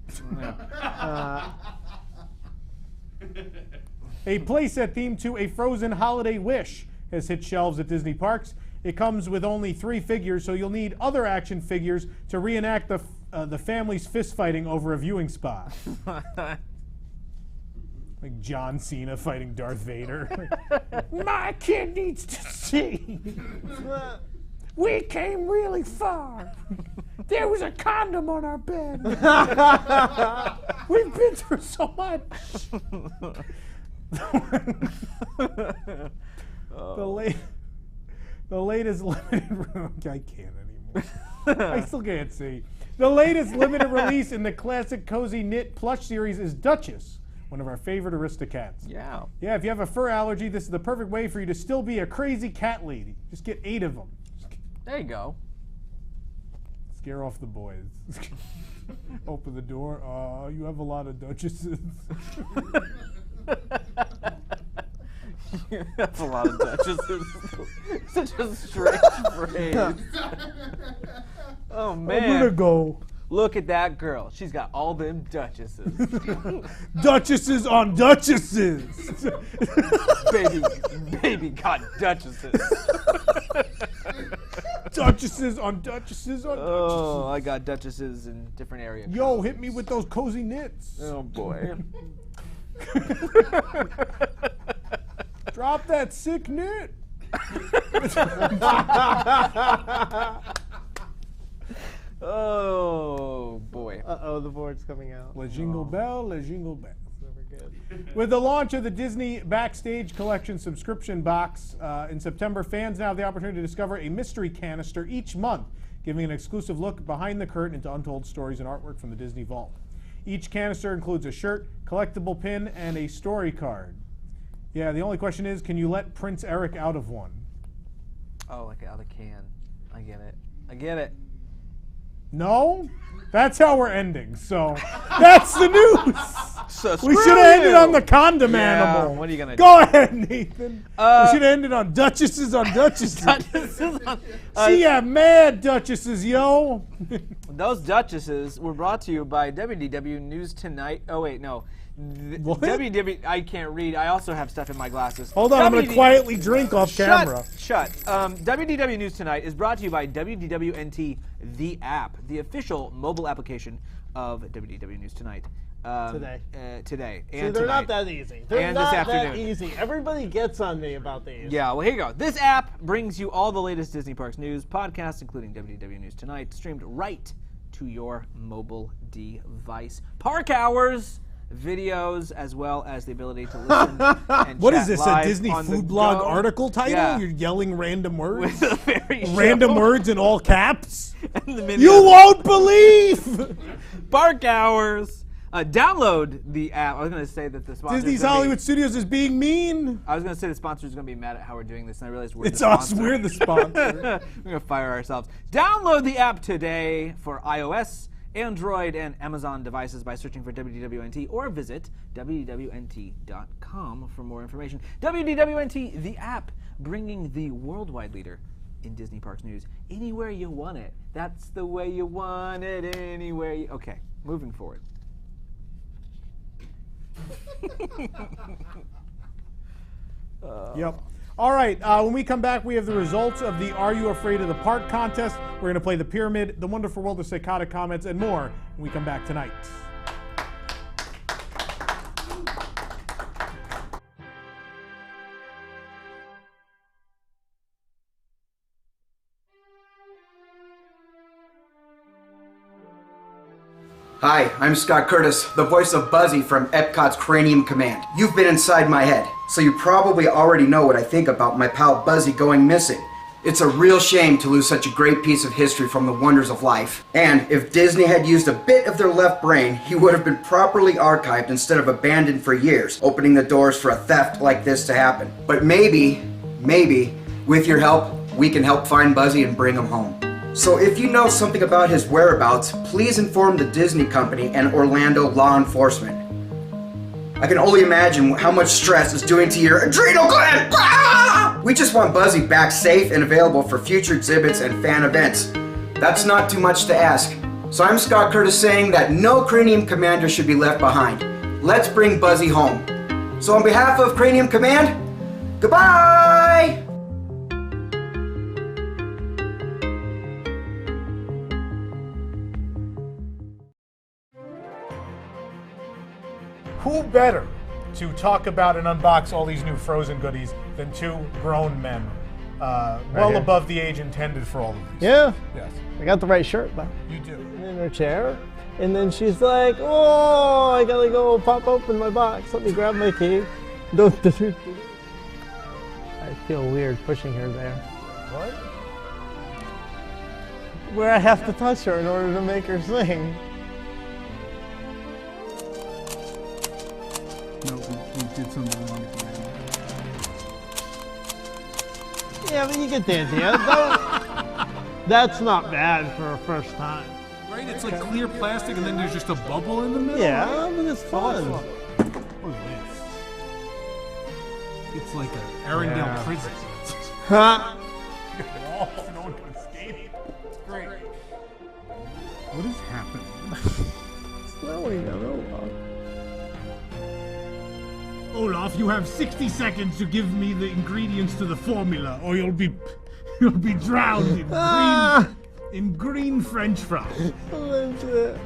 A playset themed to a Frozen Holiday Wish has hit shelves at Disney parks. It comes with only 3 figures, so you'll need other action figures to reenact the family's fist fighting over a viewing spot. Like John Cena fighting Darth Vader. My kid needs to see. We came really far. There was a condom on our bed. We've been through so much. The latest limited I can't anymore. I still can't see. The latest limited release in the classic cozy knit plush series is Duchess, one of our favorite Aristocats. Yeah. Yeah, if you have a fur allergy, this is the perfect way for you to still be a crazy cat lady. Just get 8 of them. There you go. Scare off the boys. Open the door. You have a lot of Duchesses. You have a lot of duchesses. Such a strange phrase. Oh man. I'm gonna go. Look at that girl. She's got all them duchesses. Duchesses on duchesses. baby got duchesses. Duchesses on duchesses on Oh, duchesses. I got duchesses in different areas. Yo, hit me with those cozy knits. Oh boy. Drop that sick knit. Oh boy. Uh-oh, the board's coming out. Le jingle bell, le jingle bell. Never good. With the launch of the Disney Backstage Collection subscription box in September, fans now have the opportunity to discover a mystery canister each month, giving an exclusive look behind the curtain into untold stories and artwork from the Disney Vault. Each canister includes a shirt, collectible pin, and a story card. Yeah, the only question is, can you let Prince Eric out of one? Oh, like out of the can. I get it. I get it. No? That's how we're ending, so that's the news! So We screw should have ended you. on the condom Yeah, animal. what are you gonna Go ahead, Nathan. We Uh, should have ended on duchesses on duchesses. Duchesses on- See ya, mad duchesses, yo. Those duchesses were brought to you by WDW News Tonight. Oh wait, no. What? WDW. I can't read. I also have stuff in my glasses. Hold on, I'm going to quietly drink off camera. Shut. WDW News Tonight is brought to you by WDWNT, the app, the official mobile application of WDW News Tonight. Today. Today. See, And they're tonight. not that easy. They're And not this that afternoon. easy. Everybody gets on me about these. Yeah, well, here you go. This app brings you all the latest Disney Parks news, podcasts, including WDW News Tonight, streamed right to your mobile device. Park hours, videos, as well as the ability to listen and What chat is this, a live Disney on the food blog go. article title? Yeah. You're yelling random words? With the very Random show. words in all caps? And the mini- You won't believe! Park hours. Download the app. I was going to say that the sponsor. Disney's Hollywood Studios is being mean. I was going to say the sponsor is going to be mad at how we're doing this, and I realized we're It's the us. sponsor. We're the sponsor. We're going to fire ourselves. Download the app today for iOS, Android, and Amazon devices by searching for WDWNT or visit WDWNT.com for more information. WDWNT, the app, bringing the worldwide leader in Disney Parks news anywhere you want it. That's the way you want it, anywhere you... Okay, moving forward. Yep. All right, when we come back, we have the results of the Are You Afraid of the Park contest. We're going to play the Pyramid, The Wonderful World of Psychotic Comments, and more when we come back tonight. Hi, I'm Scott Curtis, the voice of Buzzy from Epcot's Cranium Command. You've been inside my head, so you probably already know what I think about my pal Buzzy going missing. It's a real shame to lose such a great piece of history from the wonders of life. And if Disney had used a bit of their left brain, he would have been properly archived instead of abandoned for years, opening the doors for a theft like this to happen. But maybe, with your help, we can help find Buzzy and bring him home. So if you know something about his whereabouts, please inform the Disney Company and Orlando law enforcement. I can only imagine how much stress is doing to your adrenal gland! Ah! We just want Buzzy back safe and available for future exhibits and fan events. That's not too much to ask. So I'm Scott Curtis saying that no Cranium Commander should be left behind. Let's bring Buzzy home. So on behalf of Cranium Command, goodbye! Who better to talk about and unbox all these new Frozen goodies than two grown men, well here. above the age intended for all of these? Yeah, Yes, I got the right shirt though. you do. In her chair. And then she's like, oh, I gotta go pop open my box. Let me grab my key. I feel weird pushing her there. What? Where I have to touch her in order to make her sing. No, we did something wrong again. Yeah, but you get the idea. That's not bad for a first time. Right? It's like clear plastic and then there's just a bubble in the middle. Yeah, but it's fun. What is this? It's like an Arendelle Yeah. prison. Huh? Walls, no one can escape. It's great. What is happening? Snowing, I don't know. Olaf, you have 60 seconds to give me the ingredients to the formula, or you'll be drowned in Ah! green French fries. That's it.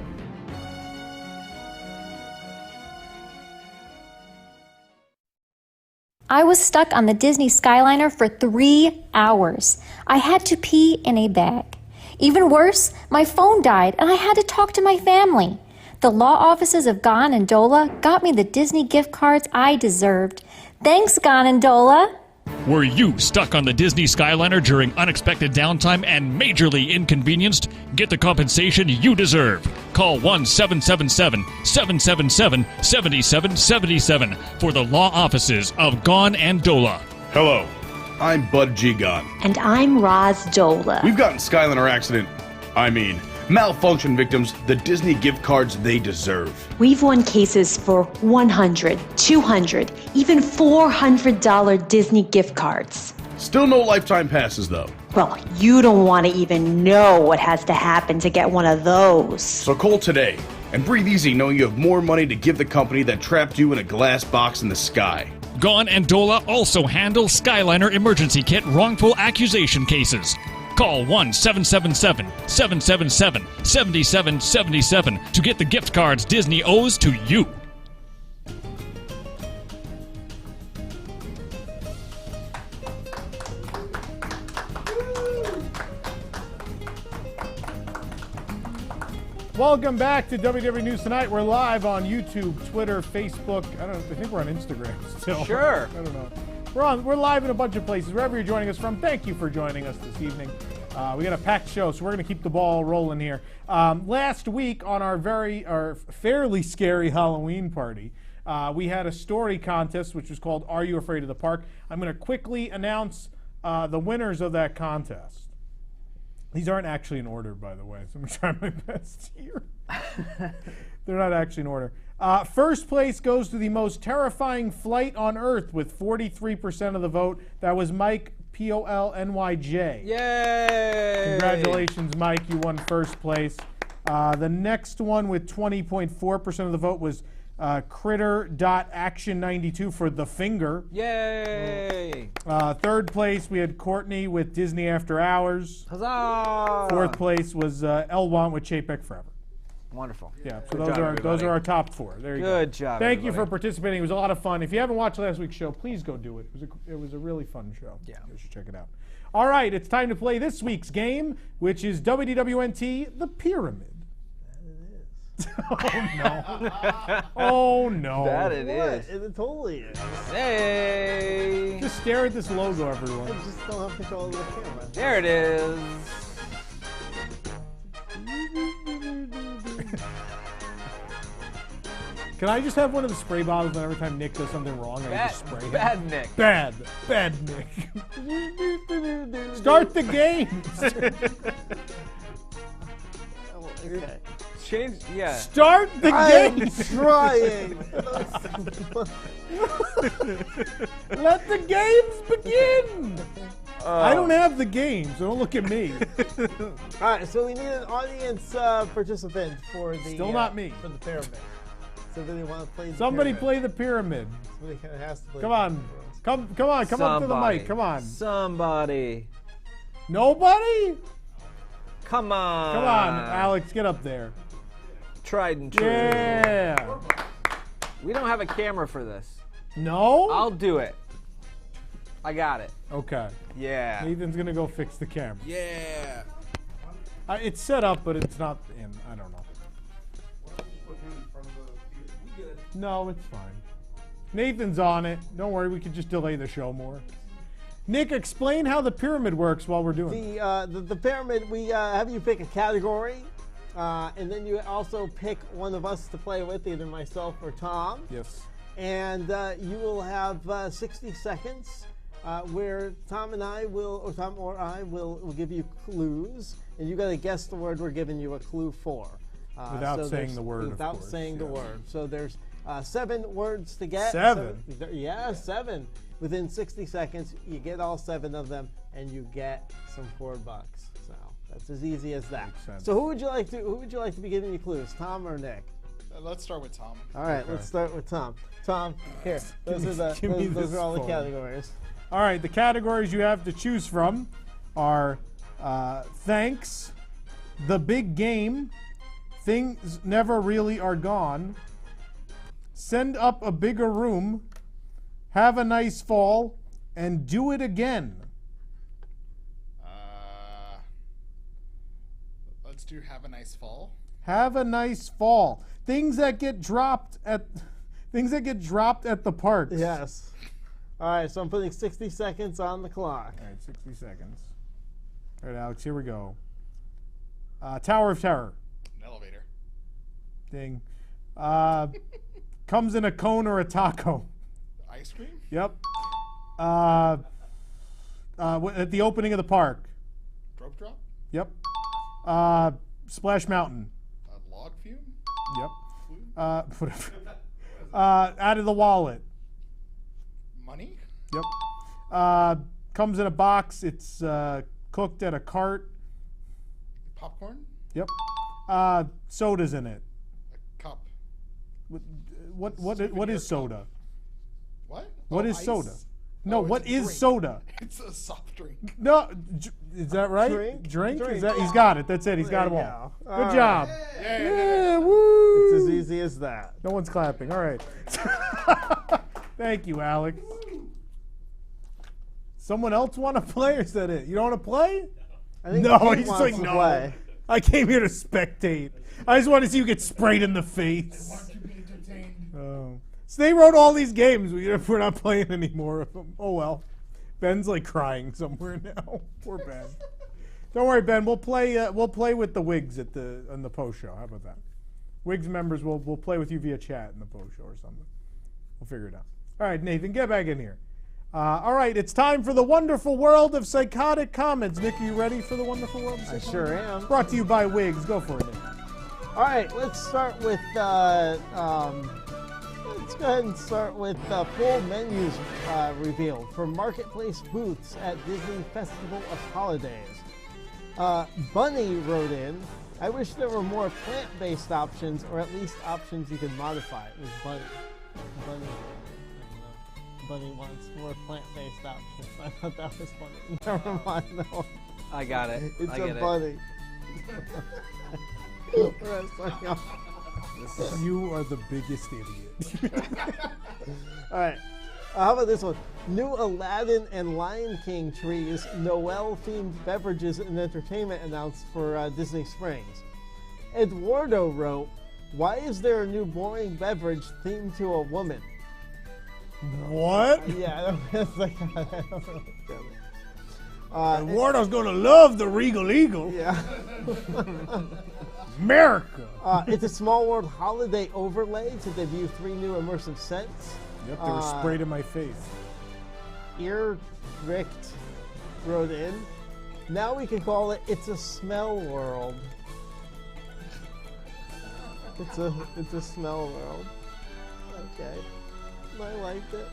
I was stuck on the Disney Skyliner for 3 hours. I had to pee in a bag. Even worse, my phone died and I had to talk to my family. The law offices of Gon and Dola got me the Disney gift cards I deserved. Thanks, Gon and Dola. Were you stuck on the Disney Skyliner during unexpected downtime and majorly inconvenienced? Get the compensation you deserve. Call 1-777-777-7777 for the law offices of Gon and Dola. Hello, I'm Bud G. Gon. And I'm Roz Dola. We've gotten Skyliner malfunction victims the Disney gift cards they deserve. We've won cases for $100, $200, even $400 Disney gift cards. Still no lifetime passes though. Well, you don't want to even know what has to happen to get one of those. So call today and breathe easy knowing you have more money to give the company that trapped you in a glass box in the sky. Gon and Dola also handle Skyliner Emergency Kit wrongful accusation cases. Call 1-777-777-7777 to get the gift cards Disney owes to you. Welcome back to WDW News Tonight. We're live on YouTube, Twitter, Facebook. I think we're on Instagram still. Sure. I don't know. We're live in a bunch of places. Wherever you're joining us from, thank you for joining us this evening. We got a packed show, so we're going to keep the ball rolling here. Last week on our fairly scary Halloween party, we had a story contest, which was called Are You Afraid of the Park? I'm going to quickly announce the winners of that contest. These aren't actually in order, by the way, so I'm going to try my best here. They're not actually in order. First place goes to the most terrifying flight on Earth with 43% of the vote. That was Mike Polnyj. Yay! Congratulations, Mike. You won first place. The next one with 20.4% of the vote was Critter.Action92 for The Finger. Yay! Third place, we had Courtney with Disney After Hours. Huzzah! Fourth place was Elwant with Chapek Forever. Wonderful. Yeah, so those are our top four. There you go. Good job. Thank you for participating. It was a lot of fun. If you haven't watched last week's show, please go do it. It was a really fun show. Yeah. You should check it out. All right, it's time to play this week's game, which is WDWNT The Pyramid. Oh no. Oh no. That it is. It totally is. Hey. Just stare at this logo, everyone. I just don't have control of the camera. There it is. Can I just have one of the spray bottles and every time Nick does something wrong, I just spray him? Bad Nick. Bad Nick. Start the game. Okay. Change, yeah. Start the game. I'm trying. Let the games begin. I don't have the game, so don't look at me. All right, so we need an audience participant for the. Still not me. For the pyramid. Somebody want to play the Somebody pyramid. play the pyramid. Somebody kind of has to play. Come on. Come on. Come up to the mic. Come on. Somebody. Nobody? Come on. Come on, Alex, get up there. Tried and true. Yeah. We don't have a camera for this. No? I'll do it. I got it. Okay. Yeah. Nathan's going to go fix the camera. Yeah. It's set up, but it's not in. I don't know. No, it's fine. Nathan's on it. Don't worry, we can just delay the show more. Nick, explain how the pyramid works while we're doing it. The pyramid, we have you pick a category, and then you also pick one of us to play with, either myself or Tom. Yes. And you will have 60 seconds where Tom or I will give you clues, and you got to guess the word we're giving you a clue for. Without saying the word, Without of course. saying the word. So there's 7 words to get. 7? Yeah, 7. Within 60 seconds, you get all 7 of them, and you get some $4. So that's as easy as that. Makes sense. So who would you like to be giving you clues, Tom or Nick? Let's start with Tom. All right, Okay. let's start with Tom. Tom, here. Those are all the categories. All right, the categories you have to choose from are thanks, the big game, things never really are gone, send up a bigger room, have a nice fall, and do it again. Let's do Have a Nice Fall. Have a nice fall. Things that get dropped at the parks. Yes. All right, so I'm putting 60 seconds on the clock. All right, 60 seconds. All right, Alex, here we go. Tower of Terror. An elevator. Ding. Comes in a cone or a taco. Ice cream? Yep. At the opening of the park. Rope drop? Yep. Splash Mountain. Log fume? Yep. Whatever. Out of the wallet. Money? Yep. Comes in a box. It's cooked at a cart. Popcorn? Yep. Soda's in it. A cup. What is soda? What? What is ice? soda? No, Oh, what it's a is drink. soda? It's a soft drink. No, is that right? Drink? Is that? He's got it. That's it. He's got them all. There you go. Good All job. Yeah. Woo. It's as easy as that. No one's clapping. All right. Thank you, Alex. Someone else want to play, or is that it? You don't want to play? I think No, Pete he's wants like, to no. play. I came here to spectate. I just want to see you get sprayed in the face. I want to be entertained. So they wrote all these games. We're not playing any more of them. Oh well. Ben's like crying somewhere now. Poor Ben. Don't worry, Ben. We'll play with the Wigs on the post show. How about that? Wigs members will play with you via chat in the post show or something. We'll figure it out. All right, Nathan, get back in here. All right, it's time for the wonderful world of psychotic comments. Nick, are you ready for the wonderful world of psychotic I sure am. Brought to you by Wigs. Go for it, Nick. All right, let's start with let's go ahead and start with full menus revealed for marketplace booths at Disney Festival of Holidays. Bunny wrote in, I wish there were more plant-based options, or at least options you could modify. It was Bunny. Bunny wants more plant-based options. I thought that was funny. Never mind, no. I got it. It's I a get it. bunny. You are the biggest idiot. All right. How about this one? New Aladdin and Lion King trees, Noel-themed beverages and entertainment announced for Disney Springs. Eduardo wrote, why is there a new boring beverage themed to a woman? What? Yeah, I don't really get it. Eduardo's gonna love the Regal Eagle. Yeah. America. It's a Small World holiday overlay to debut 3 new immersive scents. Yep, they were sprayed in my face. Ear Richt wrote in, now we can call it It's a Smell World. It's a smell world. Okay. I liked it.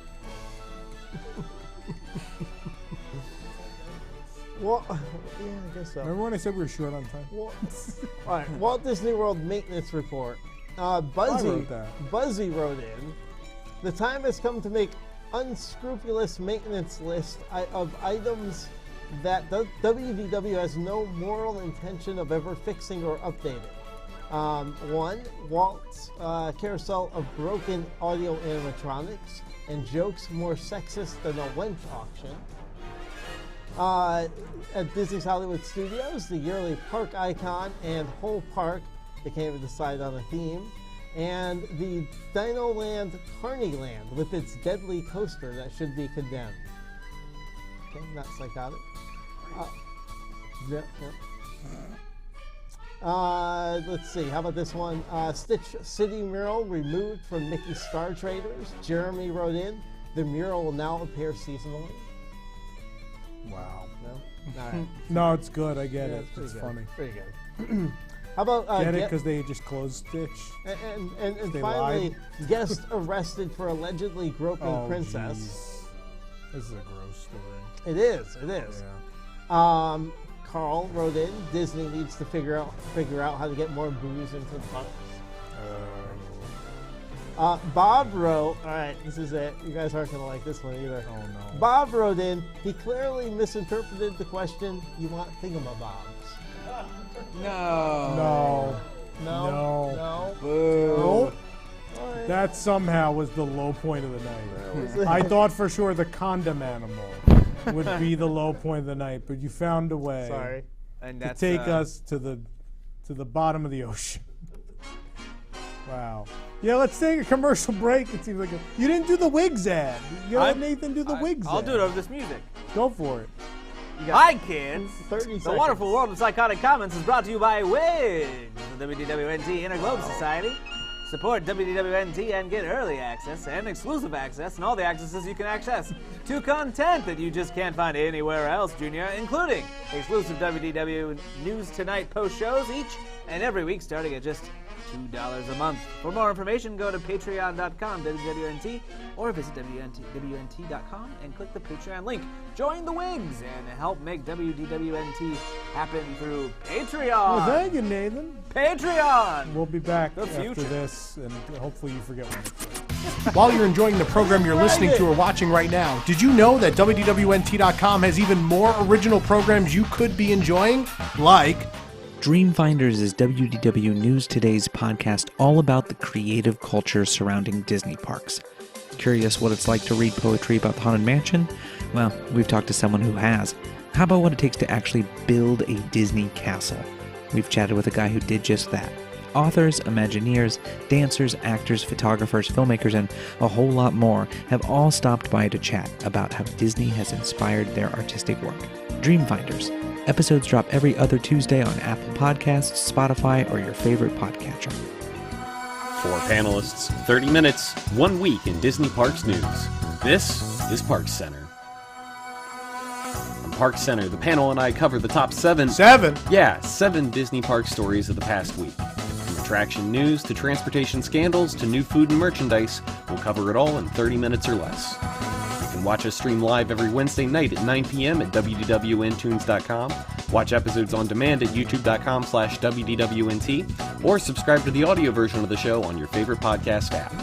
Well, yeah, I guess so. Remember when I said we were short on time? All right, Walt Disney World maintenance report. Buzzy wrote that. Buzzy wrote in, the time has come to make unscrupulous maintenance list of items that WDW has no moral intention of ever fixing or updating. 1, Walt's carousel of broken audio animatronics and jokes more sexist than a wench auction. At Disney's Hollywood Studios, the yearly park icon and whole park, they can't even decide on a theme, and the Dino Land Carneyland with its deadly coaster that should be condemned. Okay, not psychotic. Let's see, how about this one? Stitch City mural removed from Mickey Star Traders. Jeremy wrote in, the mural will now appear seasonally. Wow. No? All right. No, it's good. I get Yeah, it. It's good. funny. Pretty good. How about Get it? Because they just closed Stitch. and They finally, lied. guest arrested for allegedly groping princess. Geez. This is a gross story. It is. It is. Yeah. Carl wrote in, Disney needs to figure out how to get more booze into the parks. Bob wrote, all right, this is it. You guys aren't going to like this one either. Oh, no. Bob wrote in, he clearly misinterpreted the question, you want thingamabobs. No. No. Boo. All right. That somehow was the low point of the night. I thought for sure the condom animal would be the low point of the night, but you found a way Sorry. And to that's take us to the bottom of the ocean. Wow. Yeah, let's take a commercial break. It seems like you didn't do the Wigs ad. You let Nathan do the Wigs ad. I'll do it over this music. Go for it. Hi, kids. 30 The seconds. wonderful world of psychotic comments is brought to you by Wigs, the WDWNT Interglobe Society. Support WDWNT and get early access and exclusive access and all the accesses you can access to content that you just can't find anywhere else, Junior, including exclusive WDW News Tonight post shows each and every week starting at just $2 a month. For more information, go to patreon.com, WDWNT, or visit WNT.com and click the Patreon link. Join the Wigs and help make WDWNT happen through Patreon. Well, thank you, Nathan. Patreon! We'll be back The after future. this, and hopefully you forget what it said. While you're enjoying the program you're listening to or watching right now, did you know that WDWNT.com has even more original programs you could be enjoying? Like Dreamfinders is WDW News Today's podcast all about the creative culture surrounding Disney parks. Curious what it's like to read poetry about the Haunted Mansion? Well, we've talked to someone who has. How about what it takes to actually build a Disney castle? We've chatted with a guy who did just that. Authors, Imagineers, dancers, actors, photographers, filmmakers, and a whole lot more have all stopped by to chat about how Disney has inspired their artistic work. Dreamfinders. Episodes drop every other Tuesday on Apple Podcasts, Spotify, or your favorite podcatcher. 4 panelists, 30 minutes, 1 week in Disney Parks news. This is Parks Center. On Parks Center, the panel and I cover the top 7... 7? Yeah, 7 Disney Parks stories of the past week. From attraction news to transportation scandals to new food and merchandise, we'll cover it all in 30 minutes or less. You can watch us stream live every Wednesday night at 9 p.m. at WDWNtunes.com, watch episodes on demand at youtube.com/WDWNT, or subscribe to the audio version of the show on your favorite podcast app.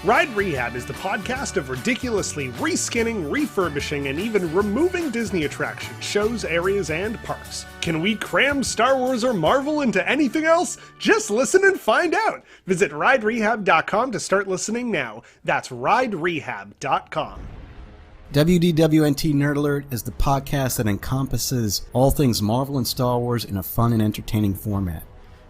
Ride Rehab is the podcast of ridiculously reskinning, refurbishing, and even removing Disney attractions, shows, areas, and parks. Can we cram Star Wars or Marvel into anything else? Just listen and find out. Visit riderehab.com to start listening now. That's riderehab.com. WDWNT Nerd Alert is the podcast that encompasses all things Marvel and Star Wars in a fun and entertaining format.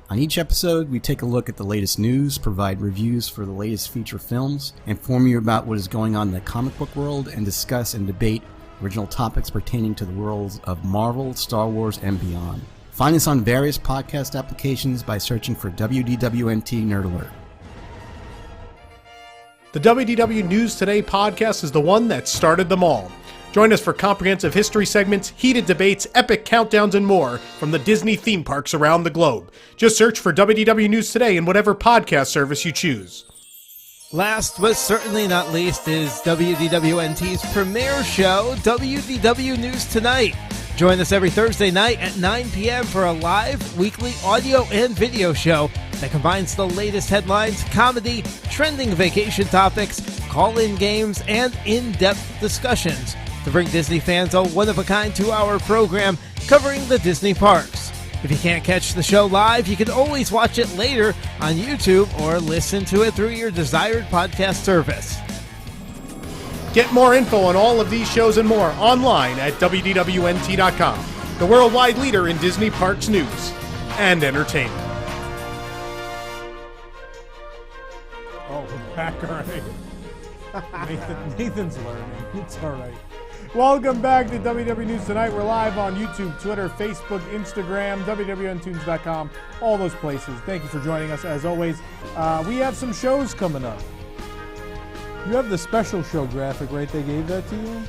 On each episode, we take a look at the latest news, provide reviews for the latest feature films, inform you about what is going on in the comic book world, and discuss and debate original topics pertaining to the worlds of Marvel, Star Wars, and beyond. Find us on various podcast applications by searching for WDWNT Nerd Alert. The WDW News Today podcast is the one that started them all. Join us for comprehensive history segments, heated debates, epic countdowns, and more from the Disney theme parks around the globe. Just search for WDW News Today in whatever podcast service you choose. Last but certainly not least is WDWNT's premiere show, WDW News Tonight. Join us every Thursday night at 9 p.m. for a live, weekly audio and video show that combines the latest headlines, comedy, trending vacation topics, call-in games, and in-depth discussions to bring Disney fans a one-of-a-kind 2-hour program covering the Disney parks. If you can't catch the show live, you can always watch it later on YouTube or listen to it through your desired podcast service. Get more info on all of these shows and more online at WDWNT.com, the worldwide leader in Disney parks news and entertainment. Oh, we're back already. Nathan's learning. It's all right. Welcome back to WDW News Tonight. We're live on YouTube, Twitter, Facebook, Instagram, WDWNtunes.com, all those places. Thank you for joining us as always. We have some shows coming up. You have the special show graphic, right? They gave that to you?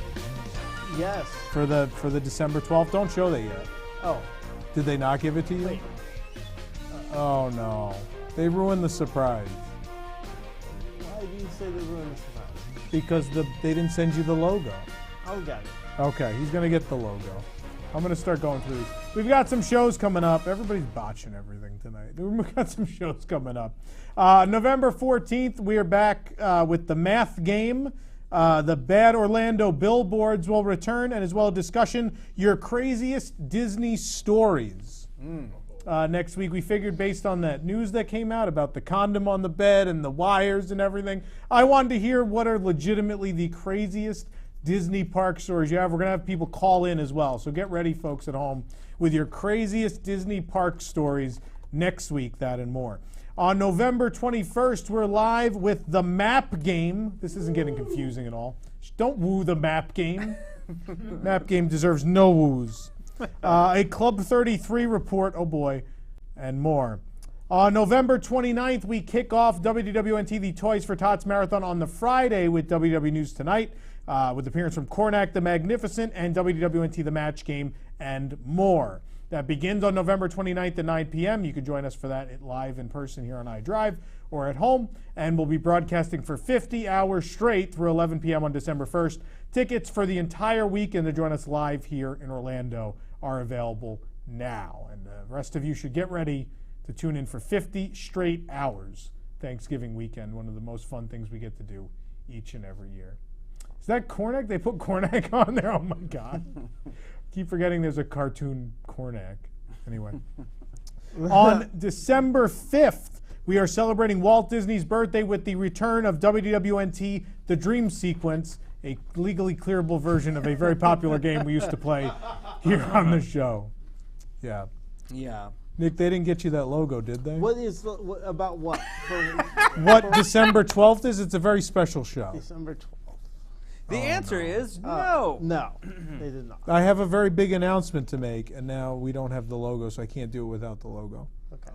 Yes. For the December 12th? Don't show that yet. Oh. Did they not give it to you? Wait. Oh, no. They ruined the surprise. Why do you say they ruined the surprise? Because they didn't send you the logo. Oh, got it. Okay, he's going to get the logo. I'm going to start going through these. We've got some shows coming up. Everybody's botching everything tonight. We've got some shows coming up. November 14th, we are back with the math game. The Bad Orlando Billboards will return, and as well a discussion, your craziest Disney stories. Next week, we figured based on that news that came out about the condom on the bed and the wires and everything, I wanted to hear what are legitimately the craziest Disney park stories you have. We're going to have people call in as well. So get ready, folks at home, with your craziest Disney park stories next week, that and more. On November 21st, we're live with the map game. This isn't getting confusing at all. Don't woo the map game. Map game deserves no woos. A Club 33 report, oh boy, and more. On November 29th, we kick off WDWNT the Toys for Tots Marathon on the Friday with WDW News Tonight, with appearance from Cornac the Magnificent and WDWNT the Match Game and more. That begins on November 29th at 9 p.m. You can join us for that live in person here on iDrive or at home. And we'll be broadcasting for 50 hours straight through 11 p.m. on December 1st. Tickets for the entire weekend to join us live here in Orlando are available now. And the rest of you should get ready to tune in for 50 straight hours. Thanksgiving weekend, one of the most fun things we get to do each and every year. Is that Cornac? They put Cornac on there? Oh my God. Keep forgetting there's a cartoon Cornac. Anyway. On December 5th, we are celebrating Walt Disney's birthday with the return of WDWNT The Dream Sequence, a legally clearable version of a very popular game we used to play here on the show. Yeah. Yeah. Nick, they didn't get you that logo, did they? About what? What December 12th is? It's a very special show. December 12th. The answer is no. No, they did not. I have a very big announcement to make, and now we don't have the logo, so I can't do it without the logo. Okay.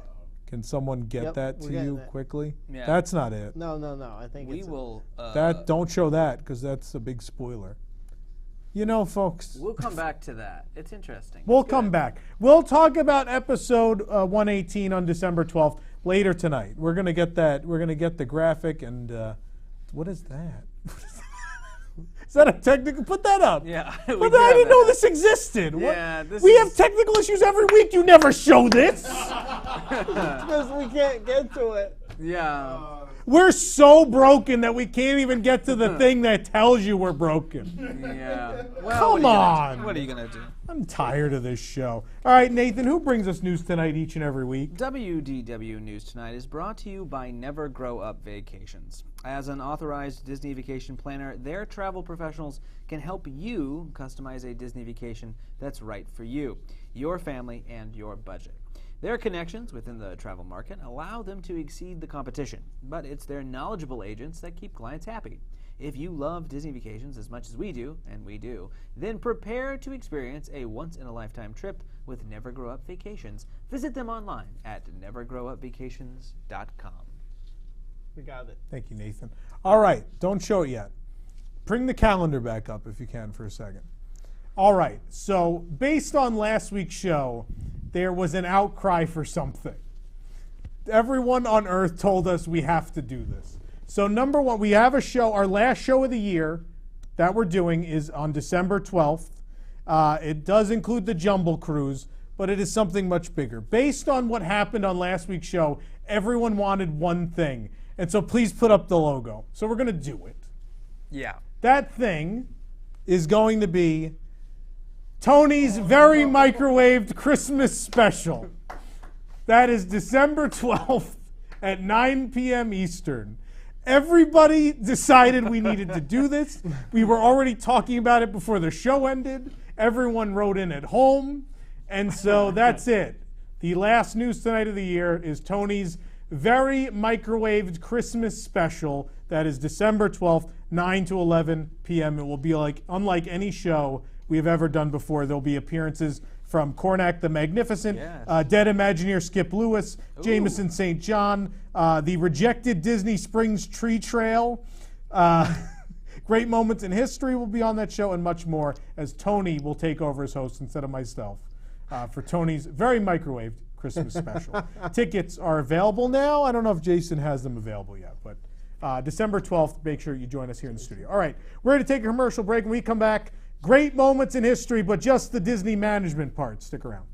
Can someone get that to you quickly? Yeah. That's not it. No. I think We will. Don't show that, because that's a big spoiler. You know, folks. We'll come back to that. It's interesting. We'll come back. We'll talk about episode 118 on December 12th later tonight. We're going to get that. We're going to get the graphic, and what is that? Is that a technical? Put that up. Yeah. I didn't know this existed. Yeah, we have technical issues every week. You never show this. Because we can't get to it. Yeah. We're so broken that we can't even get to the thing that tells you we're broken. Yeah. Well, Come on. What are you going to do? I'm tired of this show. All right, Nathan, who brings us news tonight each and every week? WDW News Tonight is brought to you by Never Grow Up Vacations. As an authorized Disney vacation planner, their travel professionals can help you customize a Disney vacation that's right for you, your family, and your budget. Their connections within the travel market allow them to exceed the competition, but it's their knowledgeable agents that keep clients happy. If you love Disney vacations as much as we do, and we do, then prepare to experience a once-in-a-lifetime trip with Never Grow Up Vacations. Visit them online at nevergrowupvacations.com. We got it. Thank you, Nathan. All right, don't show it yet. Bring the calendar back up if you can for a second. All right, so based on last week's show, there was an outcry for something. Everyone on Earth told us we have to do this. So number one, we have a show, our last show of the year that we're doing is on December 12th. It does include the Jumble Cruise, but it is something much bigger. Based on what happened on last week's show, everyone wanted one thing. And so please put up the logo. So we're going to do it. Yeah. That thing is going to be Tony's very microwaved Christmas special. That is December 12th at 9 p.m. Eastern. Everybody decided we needed to do this. We were already talking about it before the show ended. Everyone wrote in at home. And so that's it. The last news tonight of the year is Tony's very microwaved Christmas special. That is December 12th, 9 to 11 p.m. It will be unlike any show we have ever done before. There'll be appearances from Cornac the Magnificent, Dead Imagineer Skip Lewis, Jameson St. John, the Rejected Disney Springs Tree Trail. Great Moments in History will be on that show, and much more, as Tony will take over as host instead of myself for Tony's very microwaved Christmas special. Tickets are available now. I don't know if Jason has them available yet, but December 12th, make sure you join us here in the studio. All right, we're going to take a commercial break. When we come back, great moments in history, but just the Disney management part. Stick around.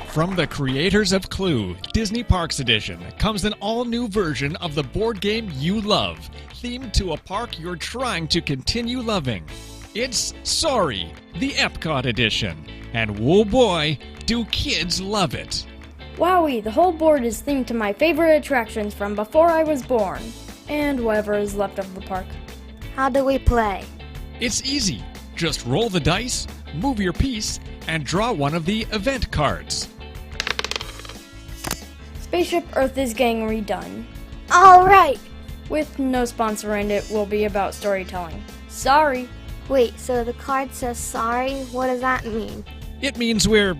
From the creators of Clue, Disney Parks Edition comes an all-new version of the board game you love, themed to a park you're trying to continue loving. It's Sorry, the Epcot Edition. And whoa boy, do kids love it. Wowie, the whole board is themed to my favorite attractions from before I was born, and whatever is left of the park. How do we play? It's easy. Just roll the dice, move your piece, and draw one of the event cards. Spaceship Earth is getting redone. All right. With no sponsor, and it will be about storytelling. Sorry. Wait, so the card says sorry? What does that mean? It means we're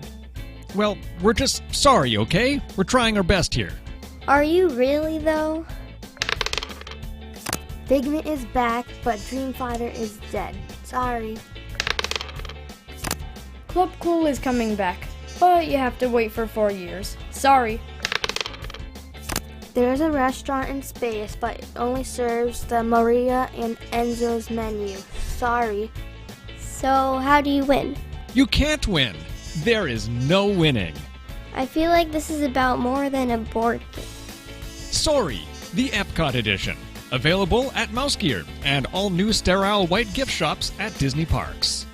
just sorry, okay? We're trying our best here. Are you really, though? Figment is back, but Dreamfighter is dead. Sorry. Club Cool is coming back, but you have to wait for 4 years. Sorry. There's a restaurant in space, but it only serves the Maria and Enzo's menu. Sorry. So, how do you win? You can't win. There is no winning. I feel like this is about more than a board game. Sorry, the Epcot Edition. Available at Mouse Gear and all new sterile white gift shops at Disney Parks.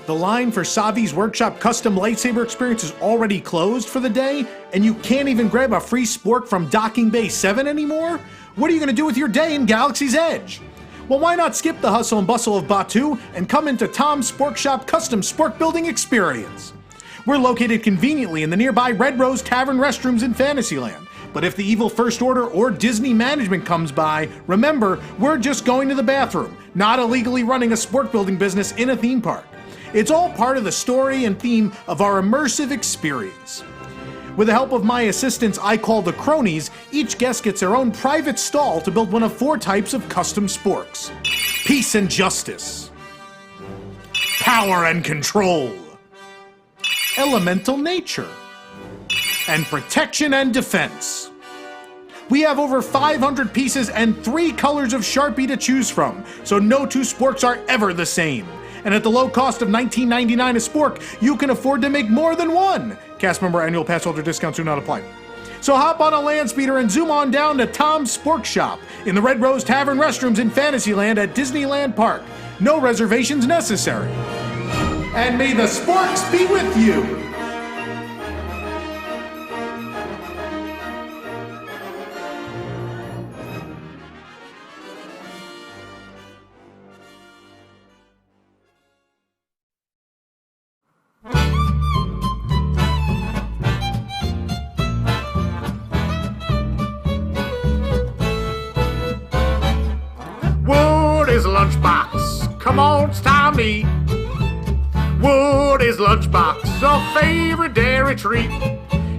The line for Savi's Workshop custom lightsaber experience is already closed for the day, and you can't even grab a free spork from Docking Bay 7 anymore? What are you going to do with your day in Galaxy's Edge? Well, why not skip the hustle and bustle of Batu and come into Tom's Spork Shop Custom Spork Building Experience? We're located conveniently in the nearby Red Rose Tavern restrooms in Fantasyland. But if the evil First Order or Disney management comes by, remember, we're just going to the bathroom, not illegally running a sport building business in a theme park. It's all part of the story and theme of our immersive experience. With the help of my assistants I call the cronies, each guest gets their own private stall to build one of 4 types of custom sporks. Peace and justice. Power and control. Elemental nature. And protection and defense. We have over 500 pieces and 3 colors of Sharpie to choose from, so no 2 sporks are ever the same. And at the low cost of $19.99 a spork, you can afford to make more than one. Cast member annual pass holder discounts do not apply. So hop on a land speeder and zoom on down to Tom's Spork Shop in the Red Rose Tavern restrooms in Fantasyland at Disneyland Park. No reservations necessary. And may the sporks be with you. Woody's lunchbox, come on, it's time to eat. Woody's lunchbox, a favorite dairy treat.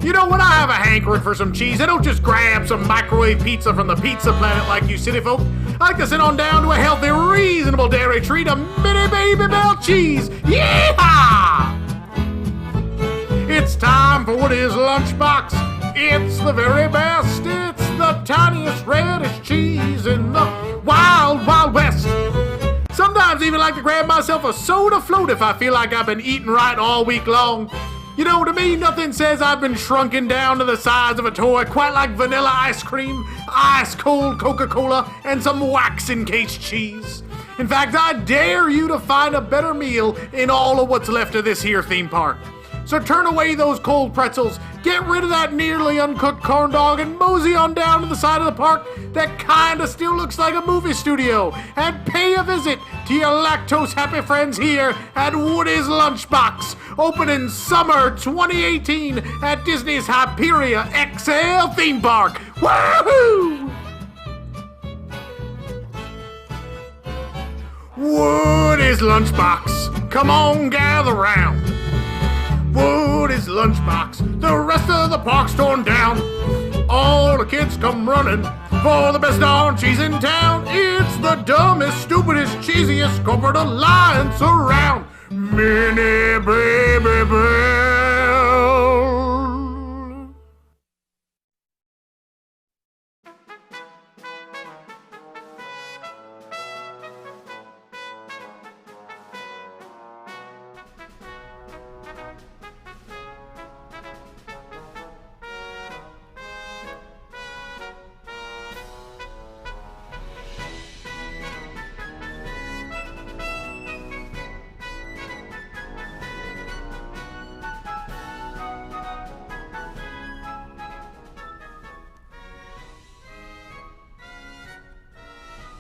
You know, when I have a hankering for some cheese, I don't just grab some microwave pizza from the pizza planet like you city folk. I like to sit on down to a healthy, reasonable dairy treat, a mini baby bell cheese. Yeehaw! It's time for Woody's lunchbox. It's the very best. It's the tiniest, reddest cheese in the wild, wild west. Sometimes I even like to grab myself a soda float if I feel like I've been eating right all week long. You know, to me, nothing says I've been shrunken down to the size of a toy quite like vanilla ice cream, ice-cold Coca-Cola, and some wax-encased cheese. In fact, I dare you to find a better meal in all of what's left of this here theme park. So turn away those cold pretzels, get rid of that nearly uncooked corn dog, and mosey on down to the side of the park that kinda still looks like a movie studio, and pay a visit to your lactose-happy friends here at Woody's Lunchbox, opening summer 2018 at Disney's Hyperia XL theme park. Woohoo! Woody's Lunchbox, come on, gather round. Woody's Lunchbox, the rest of the park's torn down. All the kids come running for the best darn cheese in town. It's the dumbest, stupidest, cheesiest corporate alliance around. Mini Baby Bell.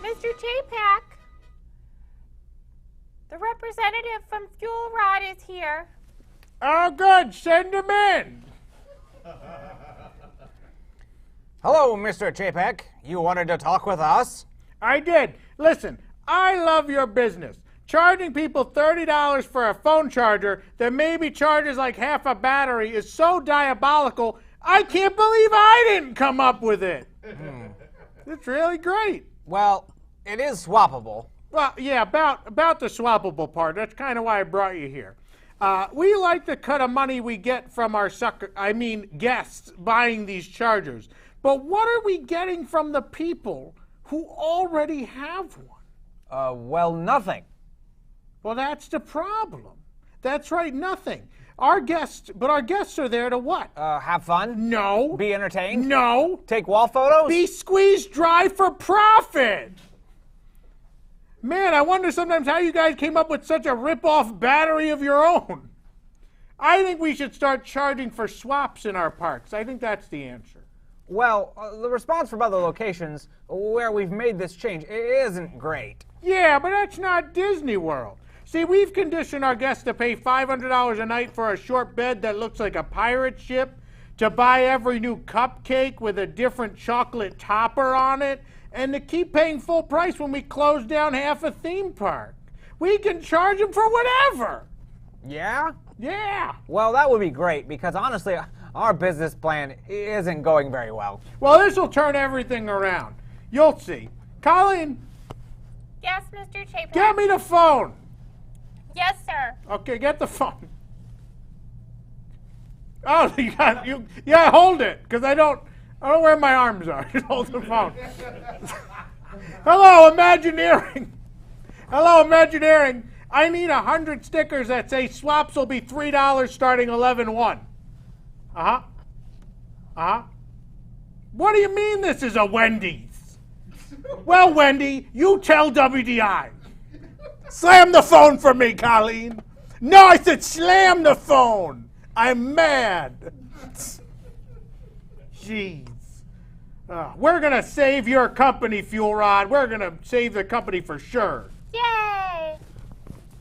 Mr. J-Pack, the representative from Fuel Rod is here. Oh, good. Send him in. Hello, Mr. Chapek. You wanted to talk with us? I did. Listen, I love your business. Charging people $30 for a phone charger that maybe charges like half a battery is so diabolical, I can't believe I didn't come up with it. It's really great. Well, it is swappable. Well, yeah, about the swappable part. That's kind of why I brought you here. We like the cut of money we get from our guests buying these chargers. But what are we getting from the people who already have one? Well, nothing. Well, that's the problem. That's right, nothing. Our guests are there to what? Have fun? No. Be entertained? No. Take wall photos? Be squeezed dry for profit. Man, I wonder sometimes how you guys came up with such a rip-off battery of your own. I think we should start charging for swaps in our parks. I think that's the answer. Well, the response from other locations where we've made this change isn't great. Yeah, but that's not Disney World. See, we've conditioned our guests to pay $500 a night for a short bed that looks like a pirate ship, to buy every new cupcake with a different chocolate topper on it, and to keep paying full price when we close down half a theme park. We can charge them for whatever. Yeah? Yeah. Well, that would be great, because honestly, our business plan isn't going very well. Well, this will turn everything around. You'll see. Colleen. Yes, Mr. Chapek. Get me the phone. Yes, sir. Okay, get the phone. Oh, yeah, hold it, because I don't know where my arms are. Just hold the phone. Hello, Imagineering. Hello, Imagineering. I need 100 stickers that say swaps will be $3 starting 11/1. Uh-huh. Uh-huh. What do you mean this is a Wendy's? Well, Wendy, you tell WDI. Slam the phone for me, Colleen. No, I said slam the phone. I'm mad. Jeez. We're going to save your company, Fuel Rod. We're going to save the company for sure. Yay!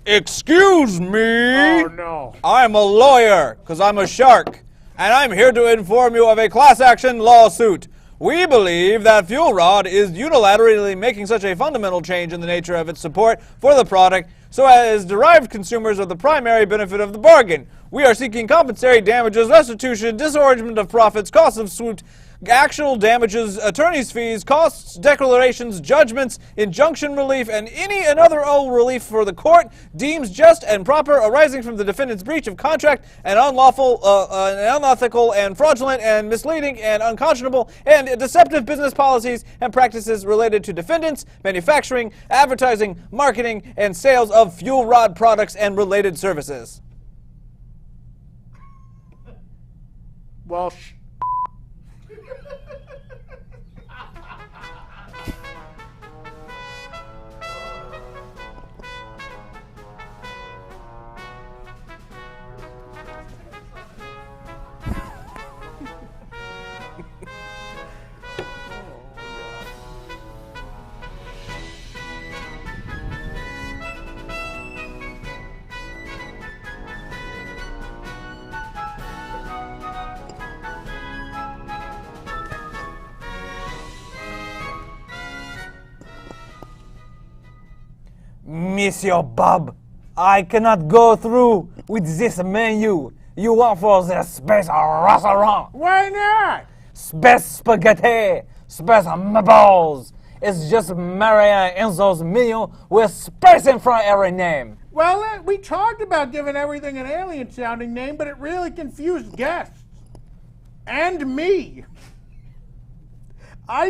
Excuse me? Oh, no. I'm a lawyer, because I'm a shark, and I'm here to inform you of a class action lawsuit. We believe that Fuel Rod is unilaterally making such a fundamental change in the nature of its support for the product so as derived consumers of the primary benefit of the bargain. We are seeking compensatory damages, restitution, disgorgement of profits, costs of suit, actual damages, attorney's fees, costs, declarations, judgments, injunction relief, and any and other relief for the court deems just and proper arising from the defendant's breach of contract and unlawful, unethical, and fraudulent, and misleading, and unconscionable, and deceptive business policies and practices related to defendants, manufacturing, advertising, marketing, and sales of Fuel Rod products and related services. Well, Monsieur Bob, I cannot go through with this menu. You want for the space restaurant. Why not? Space spaghetti, space meatballs. It's just Maria Enzo's menu with space in front of every name. Well, we talked about giving everything an alien-sounding name, but it really confused guests. And me. I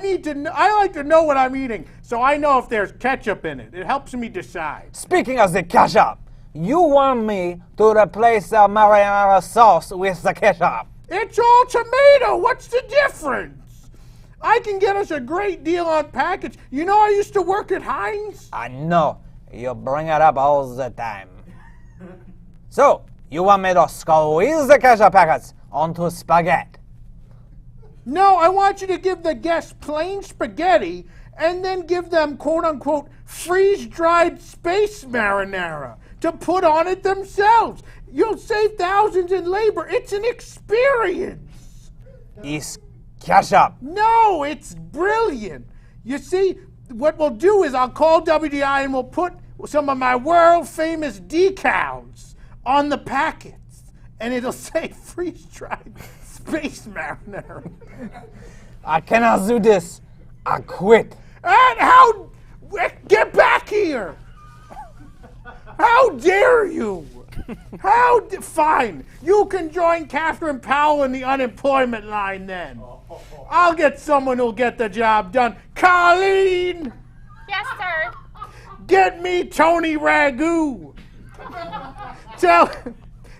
like to know what I'm eating, so I know if there's ketchup in it. It helps me decide. Speaking of the ketchup, you want me to replace the marinara sauce with the ketchup? It's all tomato. What's the difference? I can get us a great deal on package. You know I used to work at Heinz? I know. You bring it up all the time. So, you want me to squeeze the ketchup packets onto spaghetti? No, I want you to give the guests plain spaghetti and then give them, quote-unquote, freeze-dried space marinara to put on it themselves. You'll save thousands in labor. It's an experience. It's ketchup. No, it's brilliant. You see, what we'll do is I'll call WDI and we'll put some of my world-famous decals on the packets, and it'll say freeze-dried space marinara. I cannot do this. I quit. And how? Get back here! How dare you? Fine. You can join Catherine Powell in the unemployment line then. I'll get someone who'll get the job done. Colleen! Yes, sir. Get me Tony Ragu.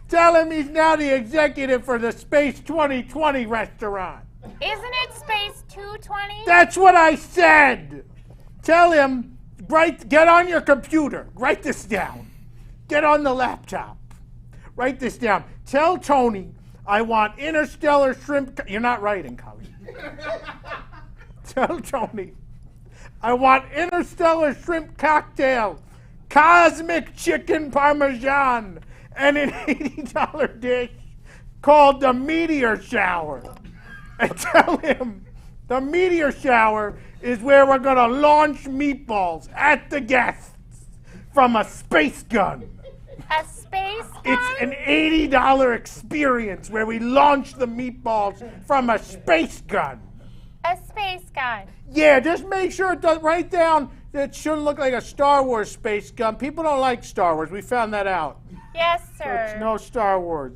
Tell him he's now the executive for the Space 2020 restaurant. Isn't it Space 220? That's what I said. Tell him, get on your computer. Write this down. Get on the laptop. Write this down. Tell Tony I want interstellar shrimp. You're not writing, Colleen. Tell Tony I want interstellar shrimp cocktail, cosmic chicken parmesan, and an $80 dish called the meteor shower. And tell him the meteor shower is where we're going to launch meatballs at the guests from a space gun. A space gun? It's an $80 experience where we launch the meatballs from a space gun. A space gun. Yeah, just make sure it does. Write down that it shouldn't look like a Star Wars space gun. People don't like Star Wars. We found that out. Yes, So sir. it's no Star Wars.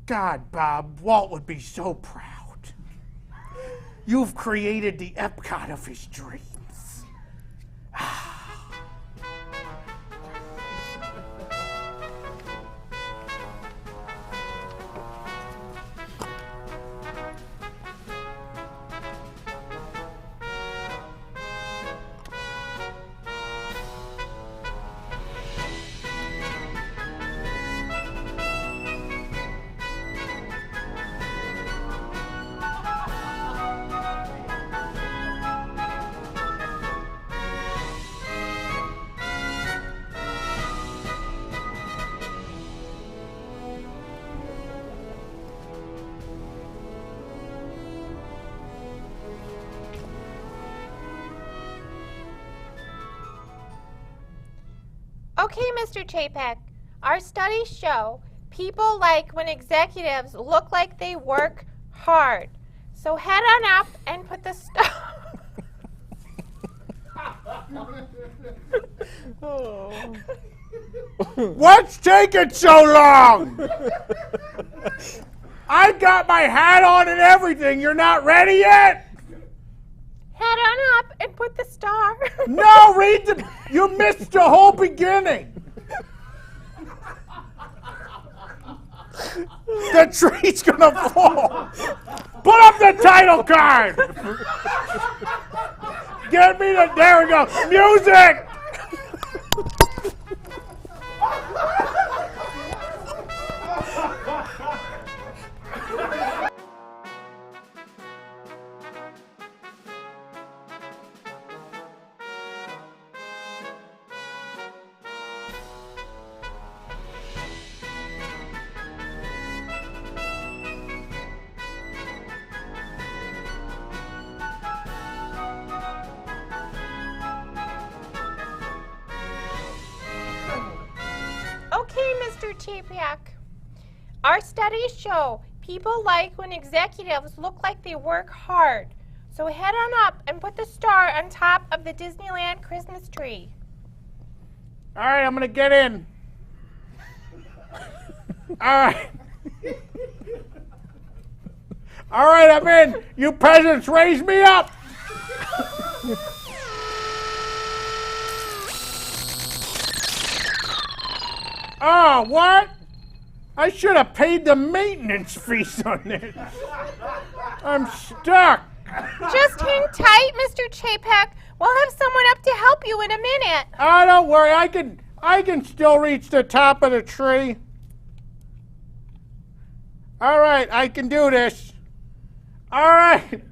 God, Bob, Walt would be so proud. You've created the Epcot of his dreams. Okay, Mr. Chapek, our studies show people like when executives look like they work hard. So head on up and put the stuff. What's taking so long? I got my hat on and everything. You're not ready yet? Head on up and put the star. No, read the. You missed the whole beginning. The tree's gonna fall. Put up the title card. Get me the. There we go. Music. Okay, Mr. Chapek. Our studies show people like when executives look like they work hard. So head on up and put the star on top of the Disneyland Christmas tree. All right, I'm gonna get in. All right. All right, I'm in. You peasants, raise me up. Oh, what? I should have paid the maintenance fees on this. I'm stuck. Just hang tight, Mr. Chapek. We'll have someone up to help you in a minute. Oh, don't worry. I can still reach the top of the tree. All right, I can do this. All right.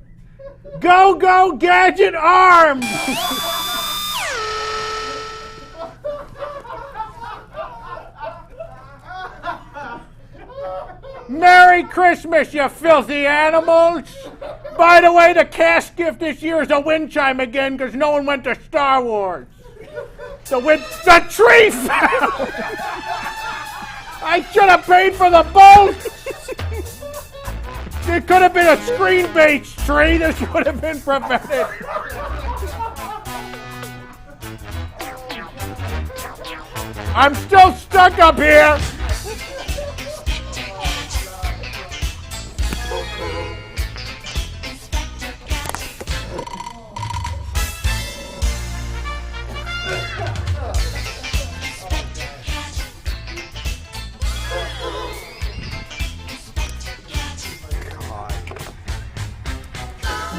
Go, go, gadget arms. Merry Christmas, you filthy animals! By the way, the cash gift this year is a wind chime again because no one went to Star Wars. The tree fell! I should have paid for the boat! It could have been a screen-based tree. This would have been prevented. I'm still stuck up here!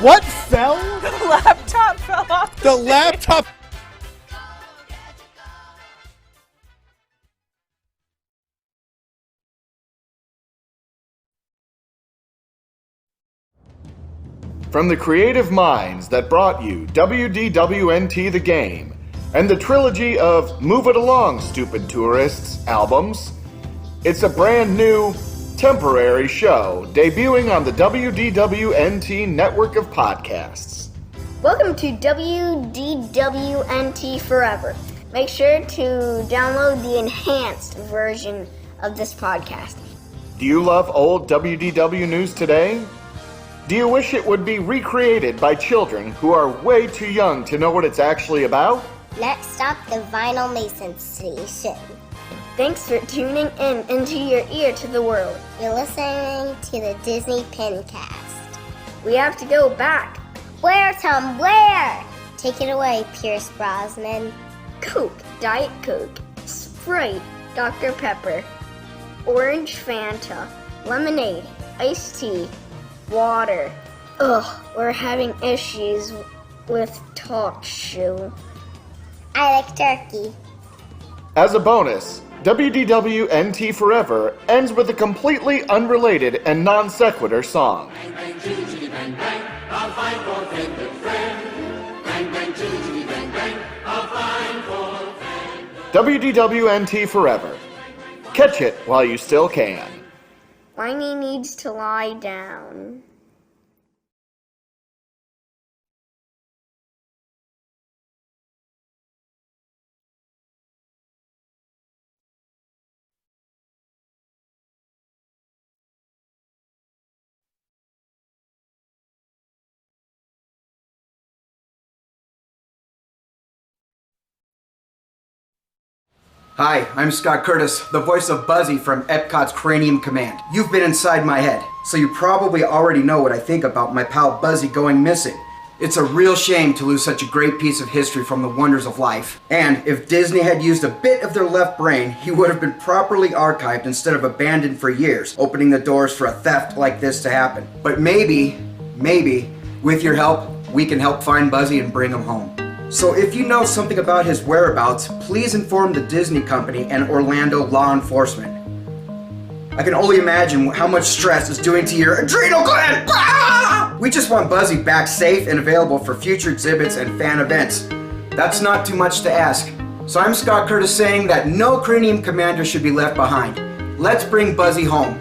What fell? The laptop fell off. The laptop From the creative minds that brought you WDWNT The Game and the trilogy of Move It Along, Stupid Tourists albums, it's a brand new, temporary show debuting on the WDWNT network of podcasts. Welcome to WDWNT Forever. Make sure to download the enhanced version of this podcast. Do you love old WDW News Today? Do you wish it would be recreated by children who are way too young to know what it's actually about? Let's stop the Vinyl Mason station. Thanks for tuning into your ear to the world. You're listening to the Disney Pincast. We have to go back. Where, Tom? Where? Take it away, Pierce Brosnan. Coke, Diet Coke, Sprite, Dr. Pepper, Orange Fanta, Lemonade, Iced Tea, Water. Ugh, we're having issues with talk show. I like turkey. As a bonus, WDWNT Forever ends with a completely unrelated and non sequitur song. Bang, bang, choo-choo, bang, bang, I'll find for friend and friend. Bang, bang, choo-choo, bang, bang, I'll find for friend. WDWNT Forever. Catch it while you still can. Whiny needs to lie down. Hi, I'm Scott Curtis, the voice of Buzzy from Epcot's Cranium Command. You've been inside my head, so you probably already know what I think about my pal Buzzy going missing. It's a real shame to lose such a great piece of history from the wonders of life. And if Disney had used a bit of their left brain, he would have been properly archived instead of abandoned for years, opening the doors for a theft like this to happen. But maybe, with your help, we can help find Buzzy and bring him home. So if you know something about his whereabouts, please inform the Disney Company and Orlando law enforcement. I can only imagine how much stress is doing to your adrenal gland! Ah! We just want Buzzy back safe and available for future exhibits and fan events. That's not too much to ask. So I'm Scott Curtis saying that no Cranium Commander should be left behind. Let's bring Buzzy home.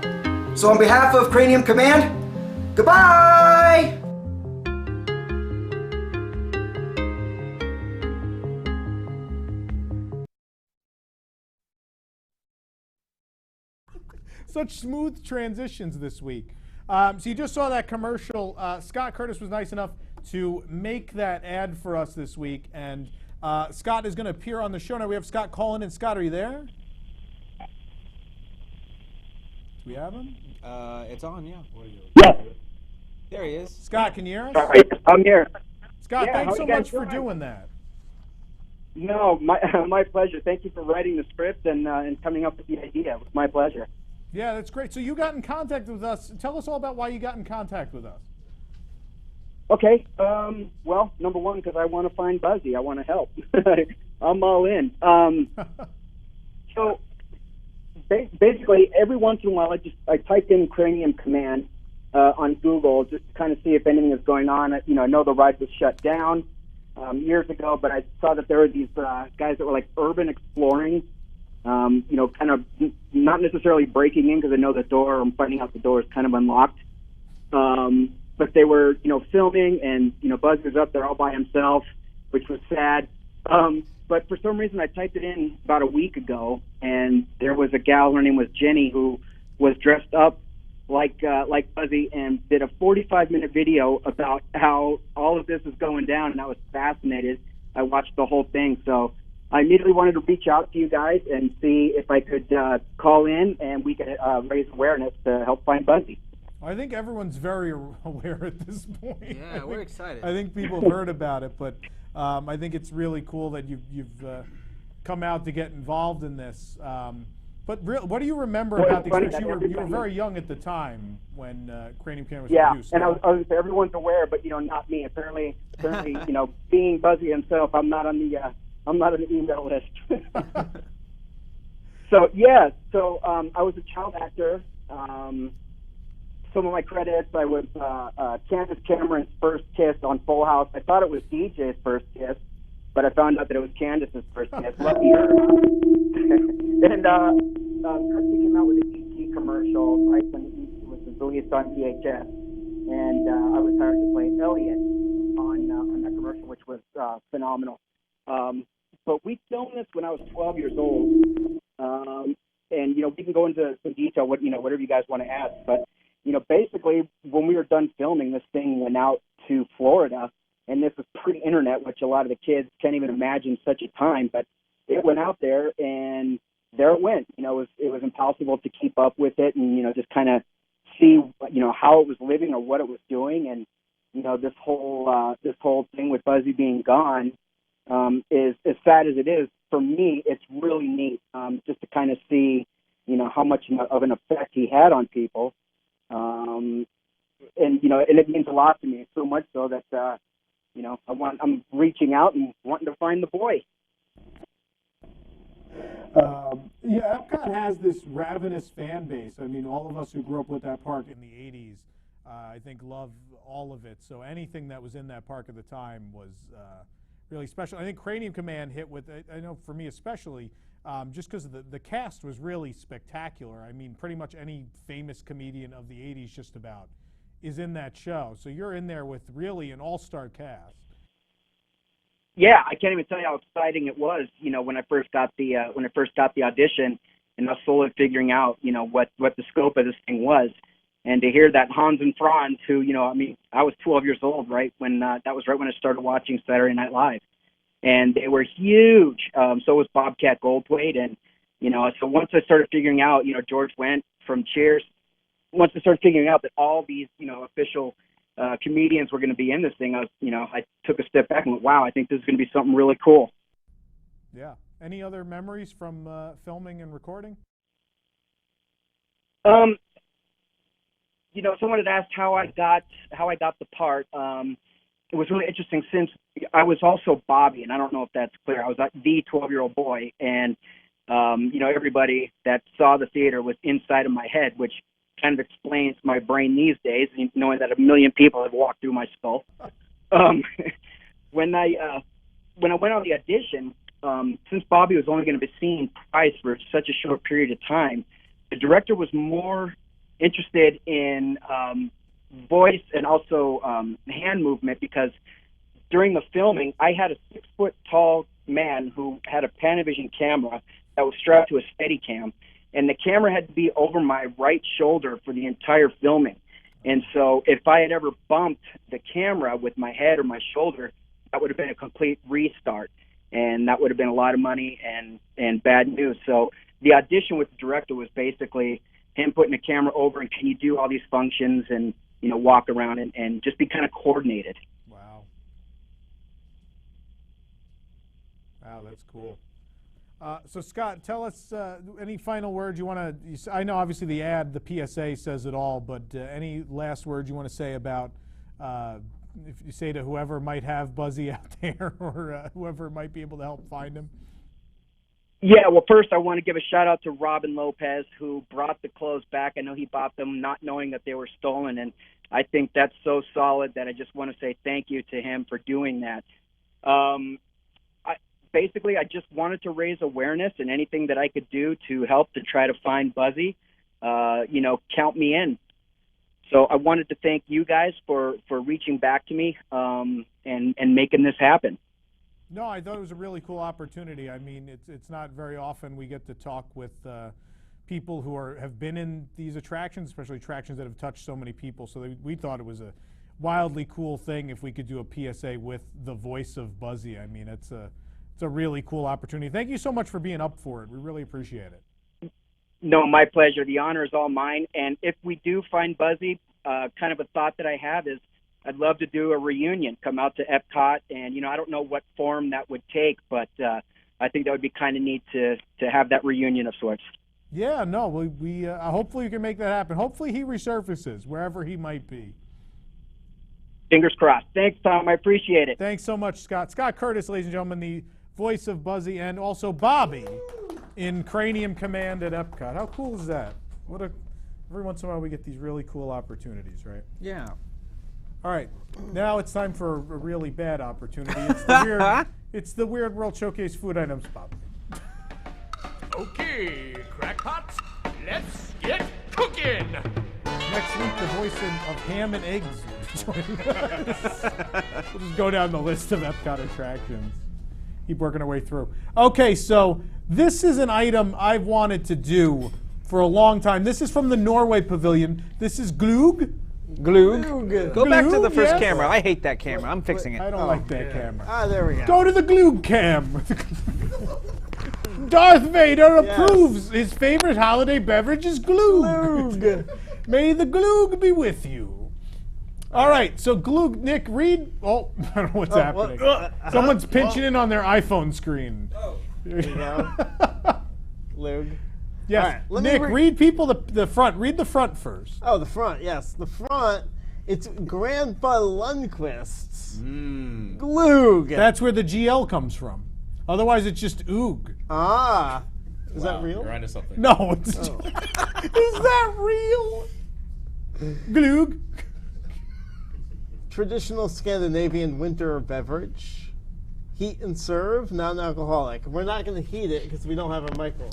So on behalf of Cranium Command, goodbye! Such smooth transitions this week. So you just saw that commercial. Scott Curtis was nice enough to make that ad for us this week, and Scott is going to appear on the show now. We have Scott calling in. Scott, are you there? Do we have him? It's on, yeah. Yeah. There he is. Scott, can you hear us? All right, I'm here. Scott, Yeah, thanks how so you guys much for doing? doing that. No, my pleasure. Thank you for writing the script and coming up with the idea. It was my pleasure. Yeah, that's great. So you got in contact with us. Tell us all about why you got in contact with us. Okay. Well, number one, because I want to find Buzzy. I want to help. I'm all in. So basically, every once in a while, I type in Cranium Command on Google just to kind of see if anything is going on. I know the ride was shut down years ago, but I saw that there were these guys that were like urban exploring. Kind of not necessarily breaking in because I know the door, I'm finding out the door is kind of unlocked. But they were, filming and, Buzz was up there all by himself, which was sad. But for some reason I typed it in about a week ago and there was a gal, her name was Jenny, who was dressed up like Buzzy and did a 45-minute video about how all of this is going down, and I was fascinated. I watched the whole thing, so I immediately wanted to reach out to you guys and see if I could call in and we could raise awareness to help find Buzzy. I think everyone's very aware at this point. Yeah, we're excited. I think people have heard about it, but I think it's really cool that you've come out to get involved in this. But what do you remember about the experience? You were very young at the time when Cranium Command was produced. And I was everyone's aware, but not me. Apparently, being Buzzy himself, I'm not on the email list. So I was a child actor some of my credits. I was Candace Cameron's first kiss on Full House. I thought it was DJ's first kiss, but I found out that it was Candace's first kiss. Lucky her. And Christy came out with an ET commercial right when ET was released on VHS, and I was hired to play Elliot on that commercial, which was phenomenal. But we filmed this when I was 12 years old, and we can go into some detail, whatever you guys want to ask. But basically, when we were done filming, this thing went out to Florida, and this was pre-internet, which a lot of the kids can't even imagine such a time. But it went out there, and there it went. It was impossible to keep up with it, and just kind of see how it was living or what it was doing, and this whole thing with Buzzy being gone is as sad as it is. For me, it's really neat just to kind of see how much of an effect he had on people, and it means a lot to me. So much so that I'm reaching out and wanting to find the boy. Epcot has this ravenous fan base. I mean, all of us who grew up with that park in the 80s, I think, love all of it. So anything that was in that park at the time was really special. I think Cranium Command hit with, I know for me especially, just because the cast was really spectacular. I mean, pretty much any famous comedian of the 80s just about is in that show. So you're in there with really an all-star cast. Yeah, I can't even tell you how exciting it was. When I first got the audition, and us slowly figuring out, what the scope of this thing was, and to hear that Hans and Franz, who, I was 12 years old, right when that was right when I started watching Saturday Night Live, and they were huge. So was Bobcat Goldthwait, and so once I started figuring out, George Wendt from Cheers, once I started figuring out that all these, official comedians were going to be in this thing, I took a step back and went, wow, I think this is going to be something really cool. Yeah. Any other memories from filming and recording? Someone had asked how I got the part. It was really interesting since I was also Bobby, and I don't know if that's clear. I was the 12-year-old boy, and everybody that saw the theater was inside of my head, which kind of explains my brain these days, knowing that 1 million people have walked through my skull. When I went on the audition, since Bobby was only going to be seen twice for such a short period of time, the director was more interested in voice and also hand movement, because during the filming, I had a 6-foot-tall man who had a Panavision camera that was strapped to a Steadicam, and the camera had to be over my right shoulder for the entire filming. And so if I had ever bumped the camera with my head or my shoulder, that would have been a complete restart, and that would have been a lot of money and bad news. So the audition with the director was basically him putting the camera over and, can you do all these functions and, walk around and just be kind of coordinated. Wow, that's cool. So Scott, tell us any final words you want to. I know obviously the PSA says it all, but any last words you want to say about, if you say to whoever might have Buzzy out there, or whoever might be able to help find him? Yeah, well, first I want to give a shout out to Robin Lopez, who brought the clothes back. I know he bought them not knowing that they were stolen, and I think that's so solid that I just want to say thank you to him for doing that. Basically, I just wanted to raise awareness, and anything that I could do to help to try to find Buzzy, count me in. So I wanted to thank you guys for reaching back to me and making this happen. No, I thought it was a really cool opportunity. I mean, it's not very often we get to talk with people who have been in these attractions, especially attractions that have touched so many people. So we thought it was a wildly cool thing if we could do a PSA with the voice of Buzzy. I mean, it's a really cool opportunity. Thank you so much for being up for it. We really appreciate it. No, my pleasure. The honor is all mine. And if we do find Buzzy, kind of a thought that I have is I'd love to do a reunion, come out to Epcot, and, I don't know what form that would take, but I think that would be kind of neat to have that reunion of sorts. Yeah, no, we hopefully we can make that happen. Hopefully he resurfaces wherever he might be. Fingers crossed. Thanks, Tom. I appreciate it. Thanks so much, Scott. Scott Curtis, ladies and gentlemen, the voice of Buzzy, and also Bobby in Cranium Command at Epcot. How cool is that? What a Every once in a while we get these really cool opportunities, right? Yeah. All right, now it's time for a really bad opportunity. It's the weird, it's the Weird World Showcase food items pop. Okay, crackpots, let's get cooking. Next week, the voice of ham and eggs will be joining us. We'll just go down the list of Epcot attractions. Keep working our way through. Okay, so this is an item I've wanted to do for a long time. This is from the Norway Pavilion. This is Glug. Glug. Go back to the first yes. camera. I hate that camera. I'm fixing it. I don't like that camera. Ah, there we go. Go to the Glug cam. Darth Vader approves. His favorite holiday beverage is Glug. May the Glug be with you. All right, so Glug, Nick, read. Oh, I don't know what's happening. Someone's pinching in on their iPhone screen. Oh, there you go. Glug. Yes, All right, Nick, read people the front. Read the front first. Oh, the front, yes. The front, it's Grandpa Lundquist's Glug. That's where the GL comes from. Otherwise, it's just Oog. Ah. Is that real? You're onto something. No. It's is that real? Glug. Traditional Scandinavian winter beverage. Heat and serve, non-alcoholic. We're not going to heat it because we don't have a microwave.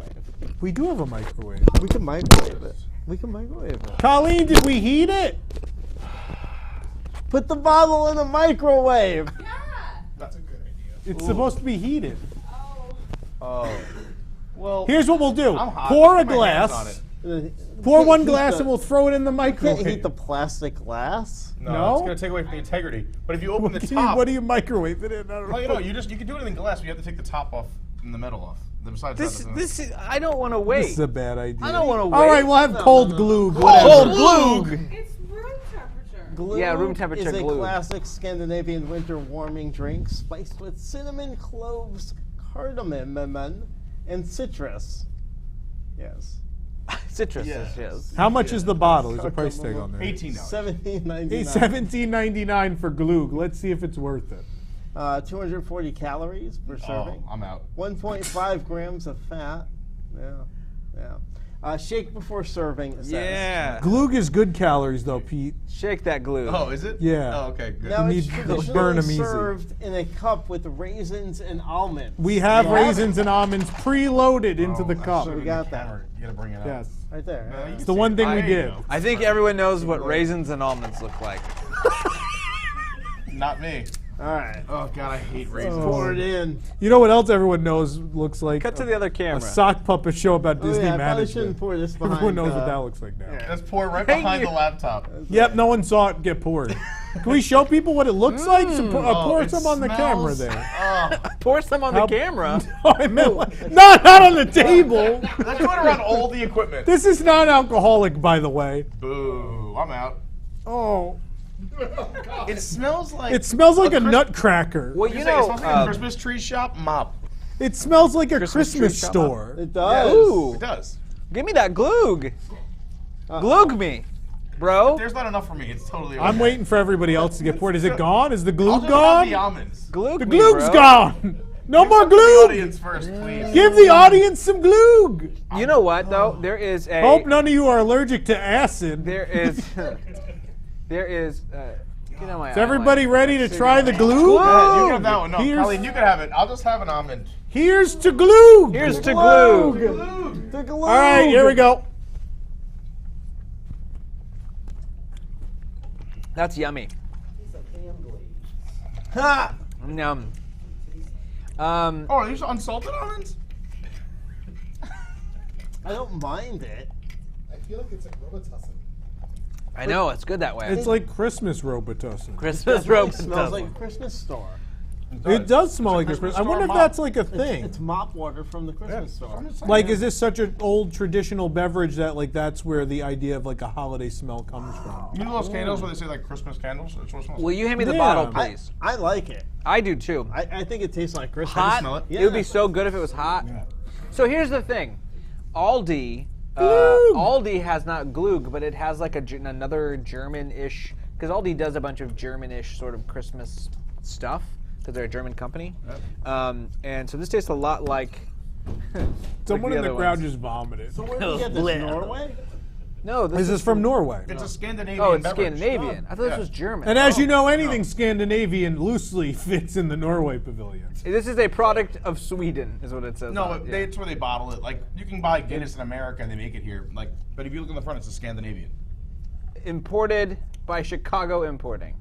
We do have a microwave. We can microwave it. We can microwave it. Colleen, did we heat it? Put the bottle in the microwave. That's a good idea. It's supposed to be heated. Oh. Well, Here's what we'll do. I'm hot. Pour a Put my hands on glass. it. Pour one Heat glass the- and we'll throw it in the You microwave. can't heat the plastic glass. No, it's going to take away from the integrity. But if you open the top, What do you microwave it in? I don't well, know. you can do it in glass, but you have to take the top off and the metal off. Besides This is. I don't want to wait. This is a bad idea. I don't want to wait. All right, we'll have cold glue. Cold glue. It's room temperature. Glug Yeah, room temperature is a glue. classic Scandinavian winter warming drink spiced with cinnamon, cloves, cardamom, and citrus. Yes. Citrus. Yes. Yes. How much is the bottle? There's a price tag on there. $18. $17.99. $17.99 for Glug. Let's see if it's worth it. 240 calories per serving. I'm out. 1.5 grams of fat. Yeah. Shake before serving. it says. Yeah. Glug is good calories, though, Pete. Shake that glue. Oh, is it? Yeah. Oh, okay, good. Now You it's need to traditionally burn 'em easy. served in a cup with raisins and almonds. We have raisins and almonds preloaded into the cup. We got that. You got to bring it up. Yes. Right there. No, you It's can the see one it. thing we There you did. go. I think everyone knows what raisins and almonds look like. Not me. All right. Oh, God, I hate raisins. Pour it in. You know what else everyone knows looks like? Cut to the other camera. A sock puppet show about Disney yeah, I probably management. shouldn't pour this behind. Everyone knows what that looks like now. Let's pour right Thank behind you. the laptop. Yep, no one saw it get poured. Can we show people what it looks like? So pour it some on the camera smells- there. Oh, Pour some on the camera. No, I meant not on the table. let's do it around all the equipment. This is non-alcoholic, by the way. Boo, I'm out. Oh, It smells like... it smells like a nutcracker. Well, It you smells know, like a Christmas tree shop mop. It smells like a Christmas tree Christmas shop. store. It does. Ooh. It does. Give me that glug. Glug me, bro. There's not enough for me. It's totally okay. I'm waiting for everybody else to get poured. Is it gone? Is the I'll glue just have gone? the almonds. Glug The me, glue's bro. gone. No more Give the glue. audience first, please. Give the audience some glue. You know what though? There is a. Hope none of you are allergic to acid. There is. There is. Get on my Is everybody ready to try the glue? Go ahead, you can have that one. No, Here's- Colleen, you can have it. I'll just have an almond. Here's to glue. Here's to glue. The glue. All right, here we go. That's yummy. Ha! Yum. Oh, are these unsalted almonds? I don't mind it. I feel like it's like Robitussin. I know it's good that way. It's like Christmas Robitussin. Christmas It rope. smells like a Christmas store. It does smell like a Christmas Christmas. I wonder if store that's like a thing. It's mop water from the Christmas store. Like, is this such an old traditional beverage that like that's where the idea of like a holiday smell comes from? You know those candles where they say like Christmas candles? That's what it smells Will you hand me the Yeah. bottle, please? I like it. I do too. I think it tastes like Christmas. Hot. smell it. It would be so good if it was hot. Yeah. So here's the thing, Aldi. Aldi has not glug, but it has like another German-ish, because Aldi does a bunch of German-ish sort of Christmas stuff, because they're a German company. And so this tastes a lot like. Someone in the other crowd ones. just vomited. So where did you get this? Norway? No, This is from Norway. It's a Scandinavian Oh, it's beverage. Scandinavian. I thought this was German. And as you know, anything Scandinavian loosely fits in the Norway pavilion. This is a product of Sweden, is what it says. No, on it. it's where they bottle it. Like, you can buy Guinness in America and they make it here. Like, but if you look on the front, it's a Scandinavian. Imported by Chicago Importing.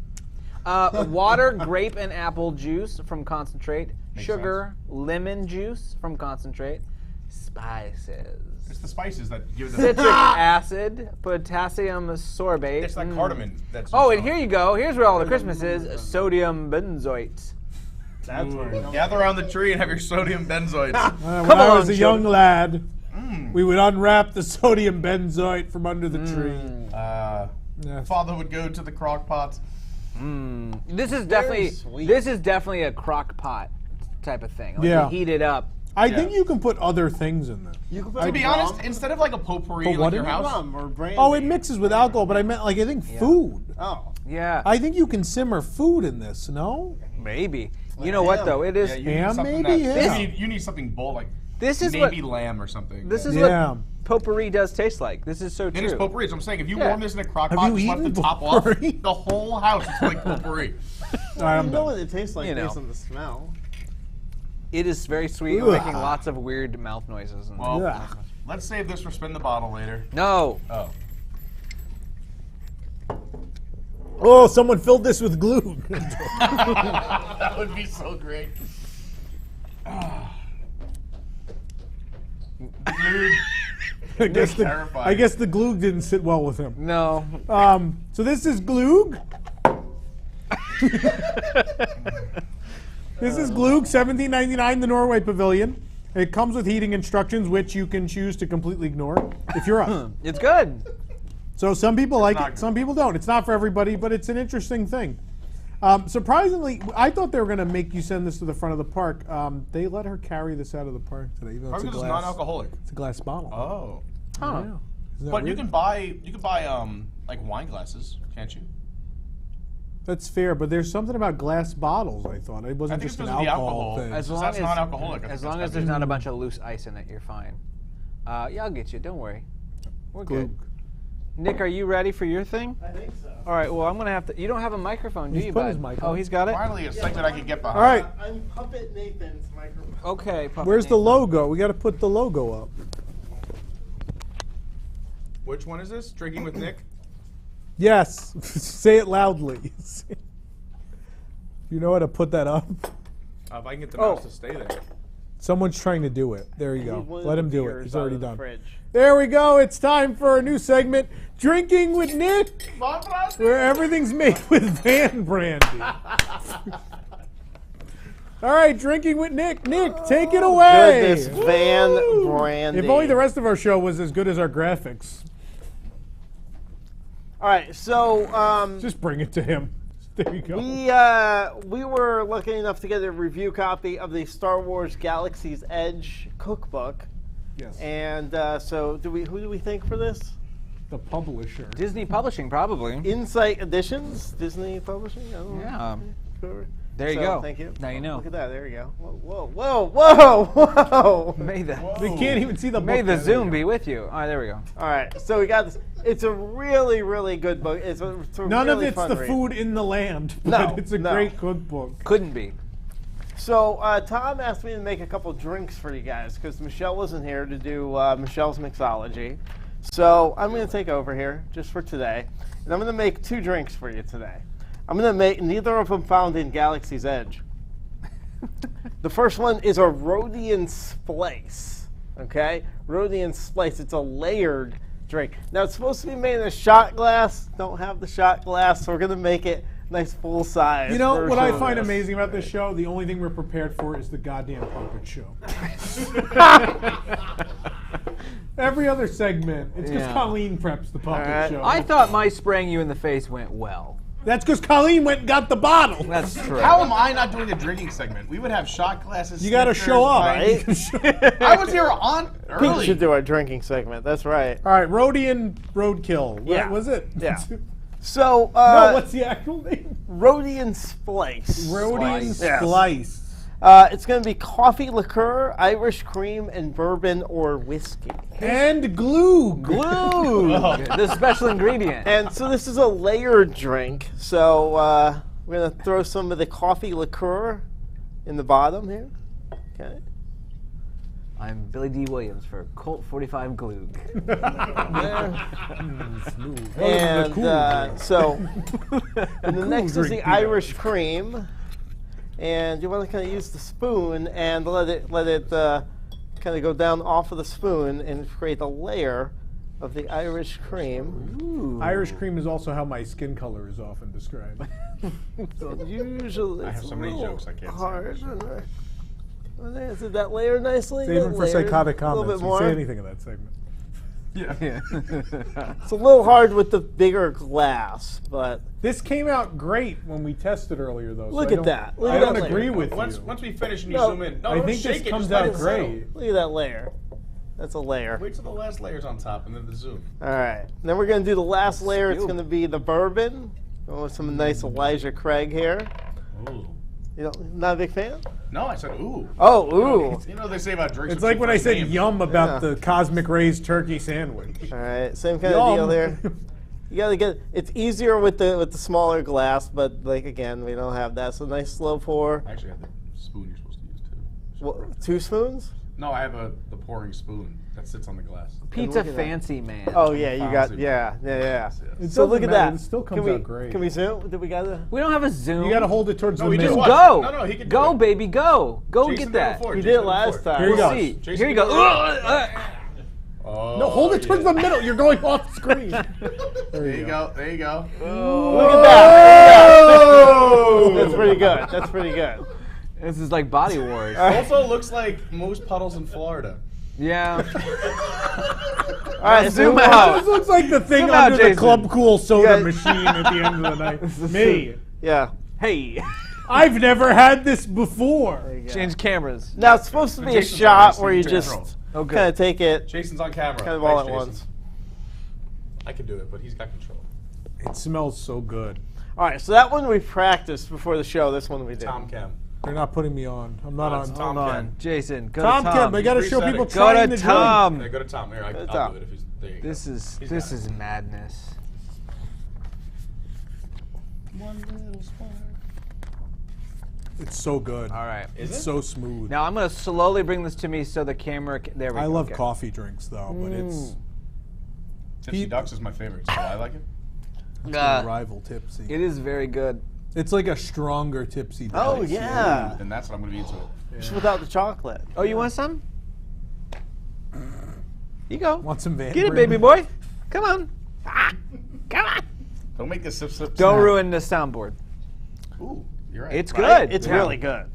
Water, grape, and apple juice from concentrate. Makes Sugar, lemon juice from concentrate. Spices. It's the spices that give the Citric acid, potassium sorbate. It's like cardamom. That's Oh, and here you go. Here's where all the Christmas is. Sodium benzoate. That's where gather around the tree and have your sodium benzoate. When I was a young lad, we would unwrap the sodium benzoate from under the tree. Father would go to the crock pot. This is definitely a crock pot type of thing. Like Yeah. you heat it up. I think you can put other things in there. You can put To be honest, instead of like a potpourri Put like what your in it? house, rum or brandy. Oh, it mixes with alcohol, but I meant like I think food. Oh. Yeah. I think you can simmer food in this. No? Maybe. You know what though? It is. yeah, you need Ham, something maybe? that Yeah. you need something bold like This is maybe what lamb or something. this is Yeah. what potpourri does taste like. This is so It true. is potpourri. So I'm saying if you Yeah. warm this in a crock Have pot, you just left the eaten top off, potpourri? the whole house is like potpourri. All right, I'm You know done. what it tastes like You know. based on the smell. It is very sweet, Ugh. making lots of weird mouth noises. And Well, Ugh. let's save this for spin the bottle later. no. Oh. Oh, someone filled this with glue. That would be so great. Dude. I guess the glue didn't sit well with him. No. So this is glug. This is glug, $17.99, the Norway Pavilion. It comes with heating instructions, which you can choose to completely ignore if you're us. It's good. So some people like not it, some people don't. It's not for everybody, but it's an interesting thing. Surprisingly, I thought they were going to make you send this to the front of the park. They let her carry this out of the park today. Even though Probably it's a because it's glass, non-alcoholic. it's a glass bottle. Oh. Yeah. Isn't that But you weird? can buy like wine glasses, can't you? That's fair, but there's something about glass bottles, I thought. It wasn't I think just it's an because of the alcohol alcohol. thing. As long that's as non-alcoholic. As long as there's not a bunch of loose ice in it, you're fine. Yeah, I'll get you. Don't worry. We're good. Glug. Nick, are you ready for your thing? I think so. All right. Well, I'm gonna have to. You don't have a microphone, do He's you, put bud? his mic Oh, on. he's got it. Finally, a segment I can get behind. All right, I'm Puppet Nathan's microphone. Okay. Puppet where's the Nathan. logo? We got to put the logo up. Which one is this? Drinking with Nick? Yes, say it loudly. You know how to put that up? If I can get the mouse to stay there. Someone's trying to do it. There you go. Let him do it. He's already done. Fridge. There we go. It's time for a new segment, Drinking with Nick, where everything's made with Van Brandy. All right, Drinking with Nick. Nick, take it away. Goodness, Van Brandy. If only the rest of our show was as good as our graphics. All right, so Just bring it to him. There you go. we were lucky enough to get a review copy of the Star Wars Galaxy's Edge cookbook. Yes. And so who do we think for this? The publisher. Disney Publishing, probably. Insight Editions, Disney Publishing. I don't know. Yeah. Whoever. There you So, go. Thank you. Now you know. Look at that. There you go. Whoa, whoa, whoa, whoa. May the We can't even see the book. May the yet. Zoom be with you. All right, there we go. All right, so we got this. It's a really, really good book. It's a None really of it's fun the read. food in the land, but No, it's a no. great cookbook. Couldn't be. So Tom asked me to make a couple drinks for you guys because Michelle wasn't here to do Michelle's mixology. So I'm going to take over here just for today, and I'm going to make two drinks for you today. I'm going to make neither of them found in Galaxy's Edge. The first one is a Rhodian Splice. Okay, Rhodian Splice. It's a layered drink. Now it's supposed to be made in a shot glass. Don't have the shot glass, so we're going to make it nice full size. You know what version I of find this. amazing about this show? The only thing we're prepared for is the goddamn puppet show. Every other segment, it's because Yeah. Colleen preps the puppet Alright. show. I thought my spraying you in the face went well. That's because Colleen went and got the bottle. That's true. How am I not doing the drinking segment? We would have shot glasses. You got to Snickers, show up. right? I was here on We early. should do our drinking segment. That's right. All right, Rhodian Roadkill. Yeah. What was it? Yeah. So, No, what's the actual name? Rhodian Splice. Rhodian Yes. Splice. It's going to be coffee liqueur, Irish cream, and bourbon or whiskey. And glue. Glue. The special ingredient. And so this is a layered drink. So we're going to throw some of the coffee liqueur in the bottom here. Okay. I'm Billy D. Williams for Colt 45 Glug. And so and the next is the Irish cream. And you want to kind of use the spoon and let it kind of go down off of the spoon and create a layer of the Irish cream. Ooh. Irish cream is also how my skin color is often described. So usually I have so many jokes I can't hard. Did that layer nicely? Save them for psychotic a little comments. bit more. Say anything in that segment. Yeah. It's a little hard with the bigger glass, but this came out great when we tested earlier, though. Look so at that. Look I at don't that agree layer. with Once you. we finish and you No, zoom in. No, I don't think shake this it, comes just let out it settle. great. look at that layer. That's a layer. Wait till the last layer's on top and then the zoom. All right. Then we're going to do the last layer. It's going to be the bourbon. Going with some nice Elijah Craig here. Ooh. You know, not a big fan? No, I said ooh. Oh, ooh. You know what they say about drinks. It's with like two when I first said names. yum about the Cosmic Rays turkey sandwich. All right. Same kind of deal Yum. there. You got to get. It's easier with the smaller glass, but like again, we don't have that. So nice slow pour. I actually have the spoon you're supposed to use too. What, 2 spoons? No, I have the pouring spoon that sits on the glass. Pizza fancy man. Oh yeah, you got Fancy yeah. It So look doesn't at matter, that. It still comes can we, out great. Can we zoom? Did we got to? We don't have a zoom. You got to hold it towards the he middle. just Go. No, he can do Go, it. baby, go. Go Jason get did it that. before. He Jason did it last time. Here you go. See. Jason Here you did go. it. Oh, No, hold it towards the middle. You're going off screen. There you go. There you go. Look at that. That's pretty good. That's pretty good. This is like Body Wars. Also looks like most puddles in Florida. Yeah. All right, zoom out. This looks like the thing Zoom out, under the Jason. Club Cool soda guys- machine at the end of the night. Me. Yeah. Hey. I've never had this before. Change cameras. Now it's supposed to be a Jason's shot on where you control. just Okay. kind of take it Jason's on camera. kind of all at Thanks, Jason. once. I can do it, but he's got control. It smells so good. All right, so that one we practiced before the show. This one we did. Tom Cam. They're not putting me on. I'm not No, it's on. Tom Hold Cam. on. Jason, go Tom to Kemp, Tom. I got to show Reset people it. Go trying to the Tom. Yeah, go to Tom. Here, Go to I'll Tom. do it if he's there. You go. This is He's this got is it. madness. One little spark. It's so good. All right. It's so smooth. Now I'm gonna slowly bring this to me so the camera. There we I go. love Okay. coffee drinks though, but it's Tipsy Ducks is my favorite, so I like it. gonna rival Tipsy. It is very good. It's like a stronger Tipsy. Oh Ducks. yeah, Then that's what I'm going to be into it. just without the chocolate. Oh, you want some? You go. Want some Van Get it, Bremen? baby boy. Come on. Ah, come on. Don't make this sip. Don't snap. ruin the soundboard. Ooh, you're right. It's Right? good. It's Yeah. really good.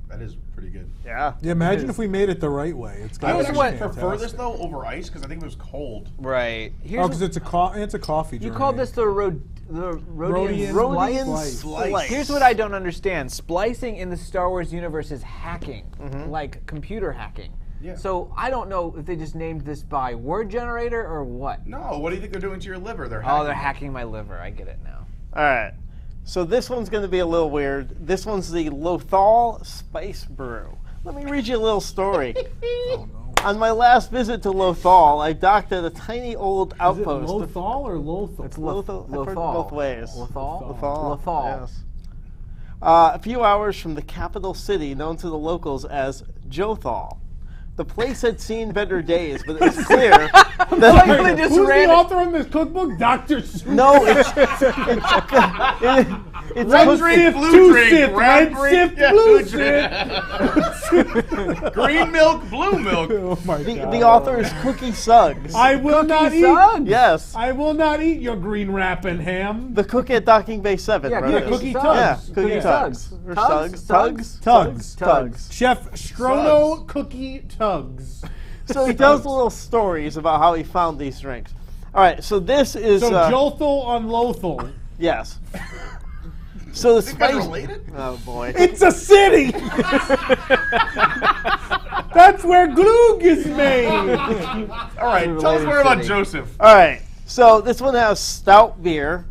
That is pretty good. Yeah. Yeah, imagine if we made it the right way. It's I got would to be actually prefer this fantastic. though over ice because I think it was cold. Right. Oh, because it's a coffee You drink. called this the Rhodian Rhodian slice. Here's what I don't understand. Splicing in the Star Wars universe is hacking, like computer hacking. Yeah. So I don't know if they just named this by word generator or what. No, what do you think they're doing to your liver? They're Oh, hacking. they're hacking my liver. I get it now. All right. So this one's going to be a little weird. This one's the Lothal Spice Brew. Let me read you a little story. Oh, no. On my last visit to Lothal, I docked at a tiny old outpost. Is it Lothal or Lothal? It's Lothal. I've heard Lothal. both ways. Lothal? Lothal. Lothal. Yes. A few hours from the capital city, known to the locals as Jothal. The place had seen better days, but it was clear that Who's the author on this cookbook? Dr. Seuss. No, it's Red Sith, blue Sith, Red Sith, blue Sith. Green milk, blue milk. Oh my God. the author is Cookie Suggs. I will not eat. Suggs? Yes. I will not eat your green wrapping ham. The cook at Docking Bay 7. Yeah, wrote yeah, this. Cookie Suggs. Tugs. Yeah, Cookie Yeah. Tugs. Or Tugs? Tugs? Tugs. Tugs. Chef Strono Cookie Tugs. So he tells little stories about how he found these drinks. All right, so this is... So Jothal on Lothal. Yes. So the Think they're spice... related? Oh, boy. It's a city. That's where glug is made. All right, tell us more about Joseph. All right, so this one has stout beer.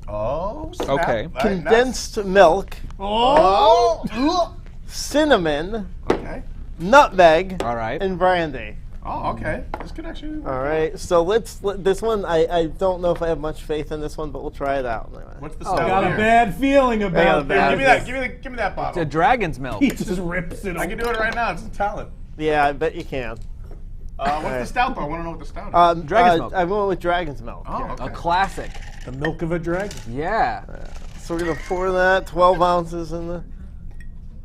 Oh, snap. Okay. Condensed milk. Oh. Cinnamon. Okay. Nutmeg. All right. And brandy. Oh, okay. This could actually work All right. So this one, I don't know if I have much faith in this one, but we'll try it out. What's the I stout got beer? a bad feeling about Give me that bottle. It's a dragon's milk. He just rips it I can do it right now. It's a talent. Yeah, I bet you can. What's the stout though? I want to know what the stout is. Dragon's milk. I went with dragon's milk. Oh, Yeah. okay. A classic. The milk of a dragon. Yeah. So we're gonna pour that 12 ounces in the.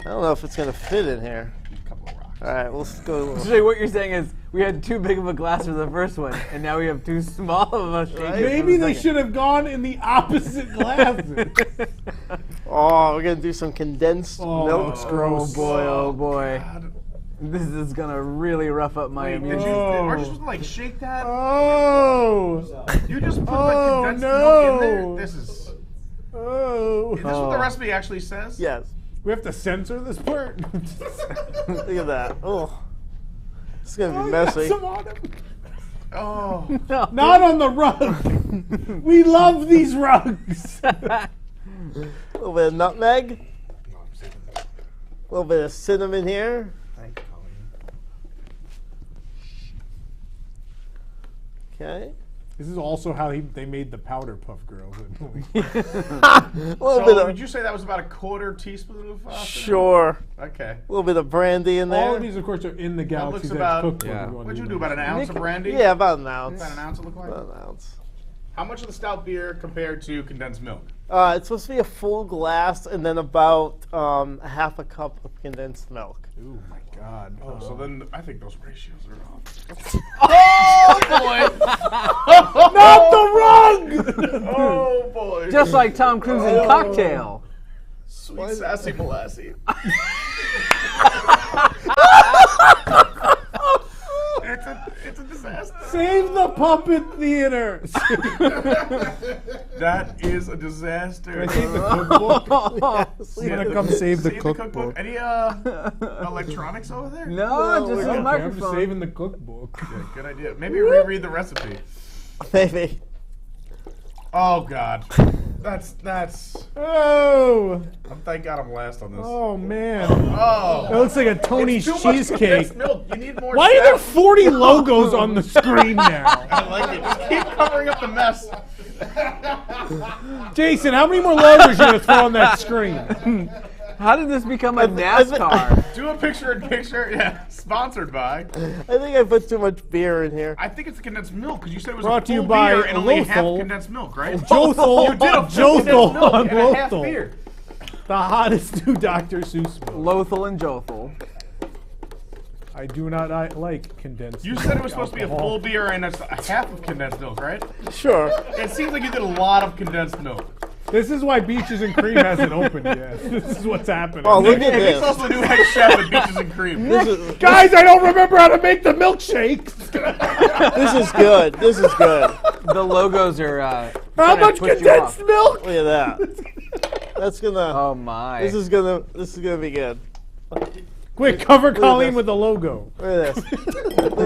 I don't know if it's gonna fit in here. A couple of rocks. All right, let's go. So what you're saying is we had too big of a glass for the first one, and now we have too small of a shaker. Maybe they should have gone in the opposite glasses. Oh, we're gonna do some condensed milk. It's gross. Oh boy, oh boy. This is gonna really rough up my immunity. Aren't you supposed to like shake that? Oh. You just put Oh, like condensed no. milk in there. This is. Oh. Is this what the recipe actually says? Yes. We have to censor this part. Look at that. Oh, it's gonna be messy. Some on him. Oh. No. Not on the rug. We love these rugs. A little bit of nutmeg. A little bit of cinnamon here. Okay. This is also how they made the powder puff girls. So would you say that was about a quarter teaspoon of Sure. Okay. A little bit of brandy in there. All of these, of course, are in the That looks Galaxy's Edge about. cookbook. Yeah. What'd you do? About an ounce of brandy? Yeah, about an ounce. About an ounce it look like? About an ounce. How much of the stout beer compared to condensed milk? It's supposed to be a full glass and then about half a cup of condensed milk. Oh my God. Oh, so then I think those ratios are off. Oh boy! Not the rug! Oh boy! Just like Tom Cruise in Cocktail. Sweet sassy molassie. It's a disaster. Save the puppet theater. That is a disaster. Can I save the cookbook? Yes. I'm gonna come save the Save cookbook. Any electronics over there? No, just a I'm just microphone. saving the cookbook. Okay, good idea. Maybe reread the recipe. Maybe. Oh God, that's. Oh. Thank God I'm last on this. Oh man. Oh. That looks like a Tony's It's too much cheesecake. condensed milk. You need more. Why are there stout. 40 logos on the screen now? I like it. Just keep covering up the mess. Jason, how many more logos are you gonna throw on that screen? How did this become a NASCAR? Do a picture-in-picture. Yeah, sponsored by. I think I put too much beer in here. I think it's the condensed milk because you said it was Brought a to you full by beer and only half Lothal. condensed milk, right? Jothel. You did a full condensed milk on and a half Lothal. beer. The hottest new Dr. Seuss book. Lothal and Jothel. I do not like condensed You milk said it was supposed to be a alcohol. full beer and that's a half of condensed milk, right? Sure. It seems like you did a lot of condensed milk. This is why Beaches and Cream hasn't opened yet. This is what's happening. Oh, look at He's this. also the new head chef at Beaches and Cream. Guys, I don't remember how to make the milkshakes. This is good. This is good. The logos are. How much condensed milk? Look at that. That's gonna. Oh my! This is gonna be good. Quick, cover Look at Colleen this. with the logo. Look at this. Look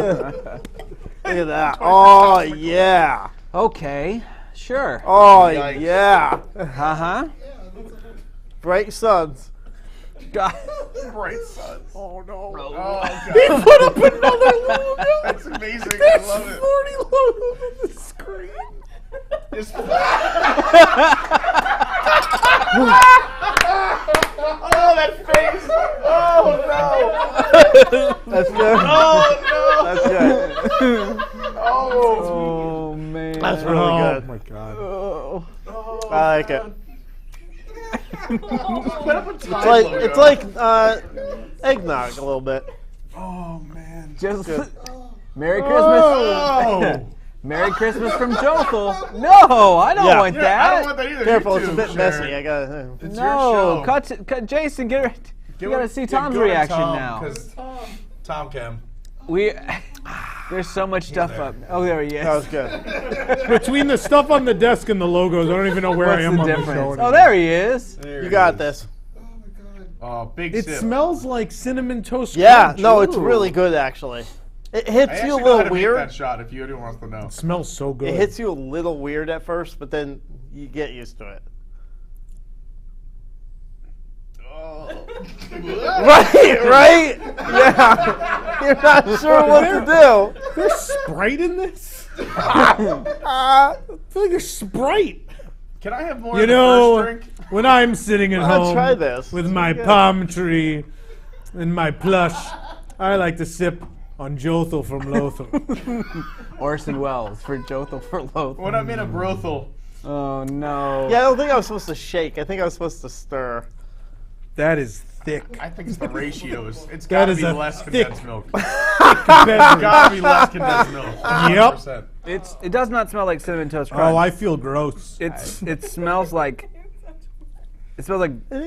at that. Oh yeah. Okay, sure. Oh yeah. Uh-huh. Bright suns. God. Bright suns. Oh no. Oh, God. He put up another logo. That's amazing. There's I love it. 40 logos on the screen. It's oh, that face! Oh no! That's good. Oh no! That's good. Oh man. That's really good. Oh my God. I like it. Put up a It's like eggnog a little bit. Oh man. Just Merry Christmas. Oh. Merry Christmas from Jothel. No, I don't want that. I don't want that either. Careful, You it's a too, bit Sharon. messy. I gotta. It's No, your show. cut Jason. Get it. You gotta see Tom's go to reaction Tom, now. 'cause Tom can. There's so much stuff up. Oh, there he is. That was good. Between the stuff on the desk and the logos, I don't even know where What's I am the on the difference? show Oh, anymore. there he is. You got this. Oh, big It sip. smells like cinnamon toast Yeah, crunch. no, it's Ooh. really good actually. It hits I you a actually know how little to weird. Make that shot if anyone wants to know. It smells so good. It hits you a little weird at first, but then you get used to it. Right? Yeah. You're not sure what to do. There's Sprite in this? I feel like there's Sprite. Can I have more You of the know, first drink? when I'm sitting at Let's home try this. with my Yeah. palm tree and my plush, I like to sip on Jothel from Lothal. Orson Welles for Jothel for Lothal. When I'm in a brothel. Oh no. Yeah, I don't think I was supposed to shake. I think I was supposed to stir. That is thick. I think it's the ratios. It's That got to is be a less thick condensed milk. beverage. It's got to be less condensed milk. Yep. 100%. It does not smell like Cinnamon Toast Crunch. Oh, I feel gross. It smells like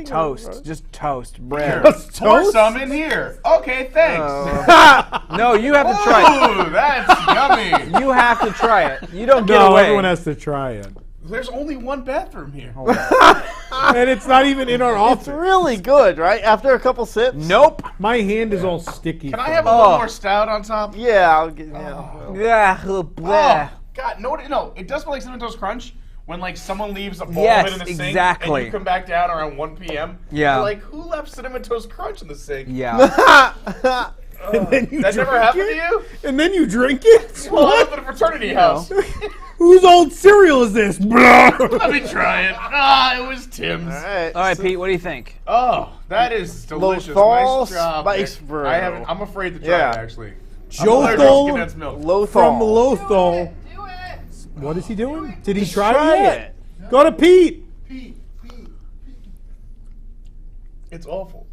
toast, just toast, bread. Pour some in here. Okay, thanks. No, you have to try it. Ooh, that's yummy. You have to try it. You don't get No, away. everyone has to try it. There's only one bathroom here. And it's not even in our office. It's really good, right? After a couple sips. Nope. My hand is all sticky. Can I have a little more stout on top? Yeah, I'll get. Yeah. Oh, God, no, it does smell like Cinnamon Toast Crunch when like someone leaves a bowl of it in the sink exactly. and you come back down around 1 p.m. Yeah. You're like, who left Cinnamon Toast Crunch in the sink? Yeah. And then you That never drink happened it? to you? And then you drink it? Well, I What? live in a fraternity house. Whose old cereal is this? Let me try it. It was Tim's. All All right, Pete. What do you think? Oh, that is delicious. Lothal Nice job. Spice Nick. Brew. I'm afraid to try Yeah. it actually. I'm allergic to Jothel condensed milk. from Lothal. Lothal. What is he doing? Did he try try it yet? it. Go to Pete. It's awful.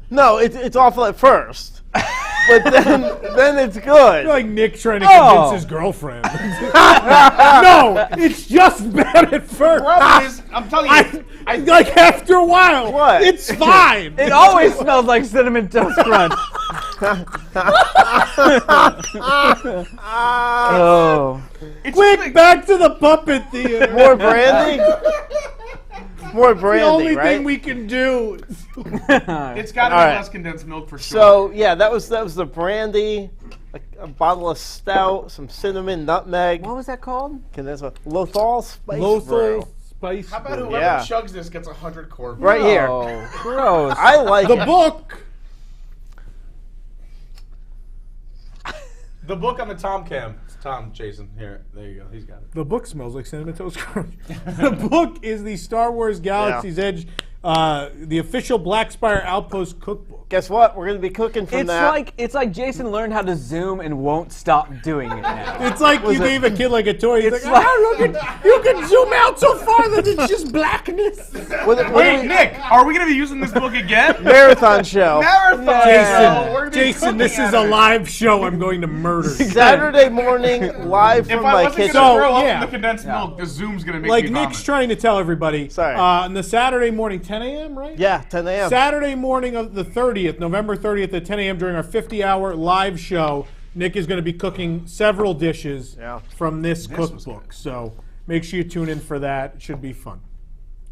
No, it's awful at first, but then it's good. You're like Nick trying to convince his girlfriend. No, it's just bad at first. Problem is, I'm telling you, Like after a while, What? it's fine. It always smells like Cinnamon Toast Crunch. Oh. Quick, back to the puppet theater. More brandy. More The brandy, only right? thing we can do. it's got to be All right. less condensed milk for sure. So yeah, that was the brandy, a bottle of stout, some cinnamon, nutmeg. What was that called? Condensed milk. Lothal Spice Brew. Lothal Spice. How about Brew. whoever Yeah. chugs this gets 100 core? Right here. Oh, gross. I like The it. book. The book on the Tom Cam. It's Tom, Jason. Here, there you go. He's got it. The book smells like Cinnamon Toast Crunch. The book is the Star Wars Galaxy's Edge, the official Black Spire Outpost cookbook. Guess what? We're gonna be cooking from that. It's like Jason learned how to zoom and won't stop doing it now. It's like you gave a kid like a toy. He's It's like, like- you can zoom out so far that it's just blackness. Wait, Nick, are we going to be using this book again? Marathon show. Marathon show. We're gonna be Jason, this cooking is out a of it. live show. I'm going to murder you. Saturday morning, live If from I my wasn't going kitchen. to throw up yeah. in the condensed milk, the Zoom's going to make Like me Nick's vomit. trying to tell everybody. Sorry. On the Saturday morning, 10 a.m., right? Yeah, 10 a.m. Saturday morning of the 30th, November 30th at 10 a.m. during our 50-hour live show, Nick is going to be cooking several dishes from this cookbook. So make sure you tune in for that. It should be fun.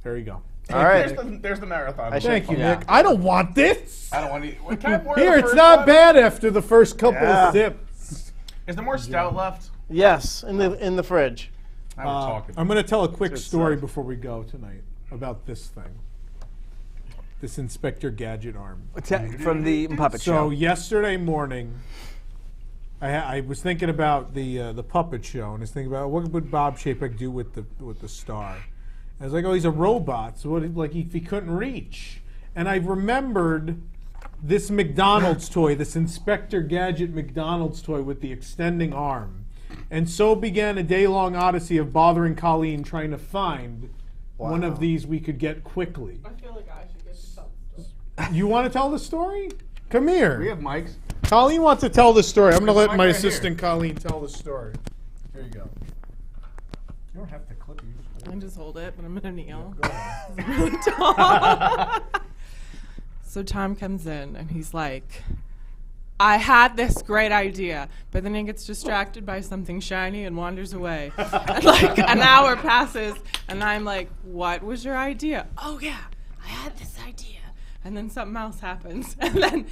There you go. All right. There's the marathon. Thank you, Nick. I don't want this. I don't want to. Can I pour Here, the it's first not one? bad after the first couple Yeah. of sips. Is there more stout left? Yes, in the fridge. I was talking. I'm going to tell a quick story before we go tonight about this thing. This Inspector Gadget arm. From the puppet show. So yesterday morning, I was thinking about the puppet show, and I was thinking about what would Bob Chapek do with the star. I was like, oh, he's a robot, so what? Like if he couldn't reach, and I remembered this McDonald's toy, this Inspector Gadget McDonald's toy with the extending arm, and so began a day-long odyssey of bothering Colleen trying to find one of these we could get quickly. I feel like I should get to tell the story. You want to tell the story? Come here. We have mics. Colleen wants to tell the story. I'm going to There's let a my mic right assistant Colleen tell the story. Here you go. You don't have to clip it. I just hold it, but I'm gonna kneel. I'm really tall. So Tom comes in and he's like, I had this great idea, but then he gets distracted by something shiny and wanders away. And like an hour passes, and I'm like, what was your idea? Oh yeah, I had this idea. And then something else happens. And then,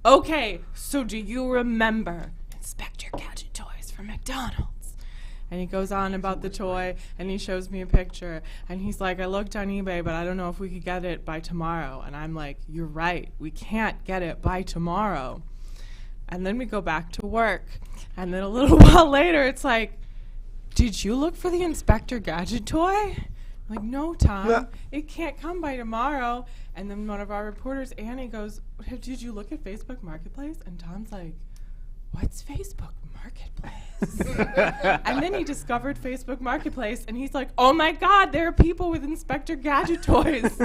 okay, so do you remember Inspector from McDonald's. And he goes on about the toy, and he shows me a picture, and he's like, I looked on eBay, but I don't know if we could get it by tomorrow. And I'm like, you're right, we can't get it by tomorrow. And then we go back to work, and then a little while later, it's like, did you look for the Inspector Gadget toy? I'm like, no, Tom, it can't come by tomorrow. And then one of our reporters, Annie, goes, did you look at Facebook Marketplace? And Tom's like, what's Facebook Marketplace? And then he discovered Facebook Marketplace, and he's like, oh my God, there are people with Inspector Gadget toys.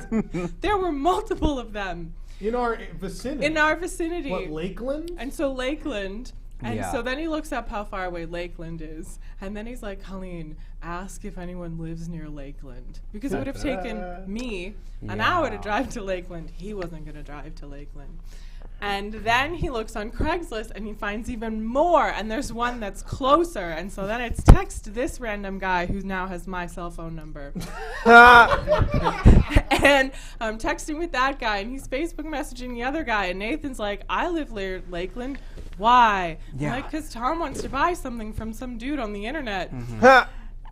There were multiple of them. In our vicinity. In our vicinity. What, Lakeland? And so Lakeland. And Yeah. so then he looks up how far away Lakeland is. And then he's like, Colleen, ask if anyone lives near Lakeland. Because it would have taken me an hour to drive to Lakeland. He wasn't going to drive to Lakeland. And then he looks on Craigslist and he finds even more. And there's one that's closer. And so then it's text this random guy who now has my cell phone number. And I'm texting with that guy, and he's Facebook messaging the other guy. And Nathan's like, I live near Lakeland. Why? Yeah. I'm like, because Tom wants to buy something from some dude on the internet.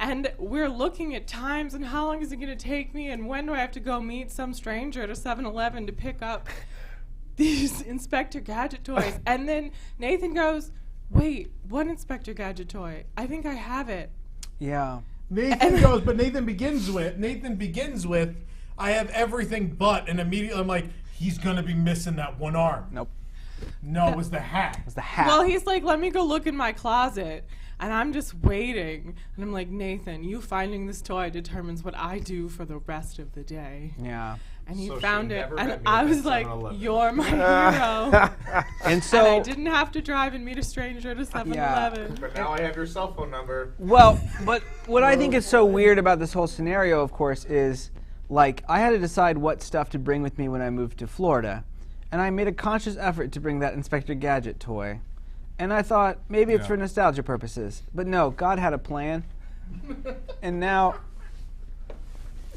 And we're looking at times and how long is it going to take me, and when do I have to go meet some stranger at a 7-Eleven to pick up these Inspector Gadget toys. And then Nathan goes, wait, what Inspector Gadget toy? I think I have it. Yeah. Nathan goes, but Nathan begins with, I have everything but, and immediately I'm like, he's going to be missing that one arm. Nope. No, it was the hat. It was the hat. Well, he's like, let me go look in my closet. And I'm just waiting. And I'm like, Nathan, you finding this toy determines what I do for the rest of the day. Yeah. And he So found she it. never And met me I at was that like, 7-Eleven. you're my hero. And so I didn't have to drive and meet a stranger at a 7-Eleven. But now I have your cell phone number. Well, but what I think is so weird about this whole scenario, of course, is like I had to decide what stuff to bring with me when I moved to Florida. And I made a conscious effort to bring that Inspector Gadget toy. And I thought maybe it's for nostalgia purposes. But no, God had a plan. And now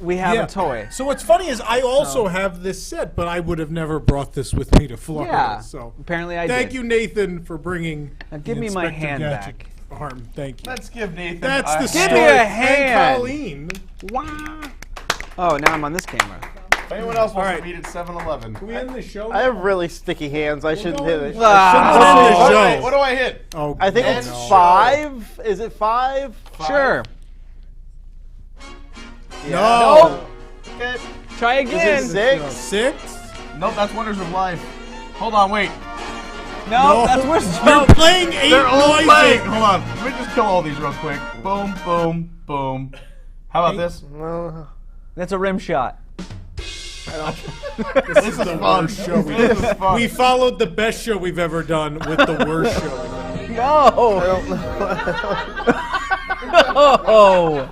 we have a toy. So what's funny is I also have this set, but I would have never brought this with me to Florida. Yeah, So apparently I Thank did. you, Nathan, for bringing. Now give the me my Inspector hand Gadget back. Arm. Thank you. Let's give Nathan That's a the hand. story. Give me a And hand. Colleen. Wow. Oh, now I'm on this camera. If anyone else wants to meet at 7-Eleven. Can we end the show? I have really sticky hands. I shouldn't hit it. What do I hit? Oh, I think it's 5. Is it 5? Sure. No. Okay. Try again. Is it 6? 6? Nope, that's Wonders of Life. Hold on, wait. No, that's worse. They're playing 8 They're all noises. playing. Hold on. Let me just kill all these real quick. Boom, boom, boom. How about this? That's a rim shot. This is the fun. worst show This is fun. we followed the best show we've ever done with the worst show. No. No.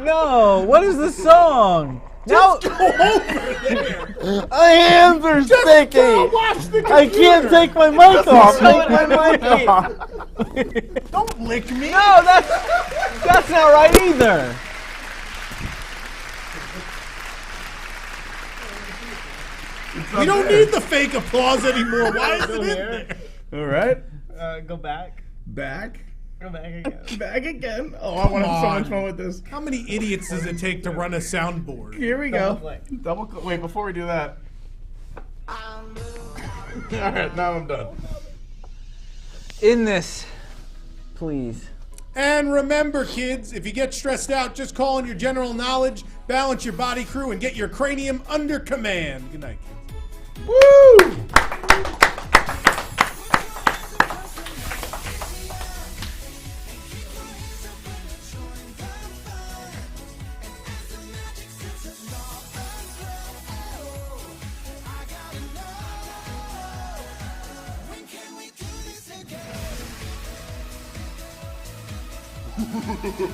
No. What is the song? No. Go over there. My hands are sticky. Watch the I can't take my mic off. Take my mic. Don't lick me. No, that's not right either. We don't need the fake applause anymore. Why is it in there? All right. Go back. Back. Go back again. Back again. Oh, I want to have so much fun with this. How many idiots does it take to run a soundboard? Here we go. click. Double click. Wait, before we do that. All right, now I'm done. In this, please. And remember, kids, if you get stressed out, just call on your general knowledge, balance your body crew, and get your cranium under command. Good night, kids. Woo!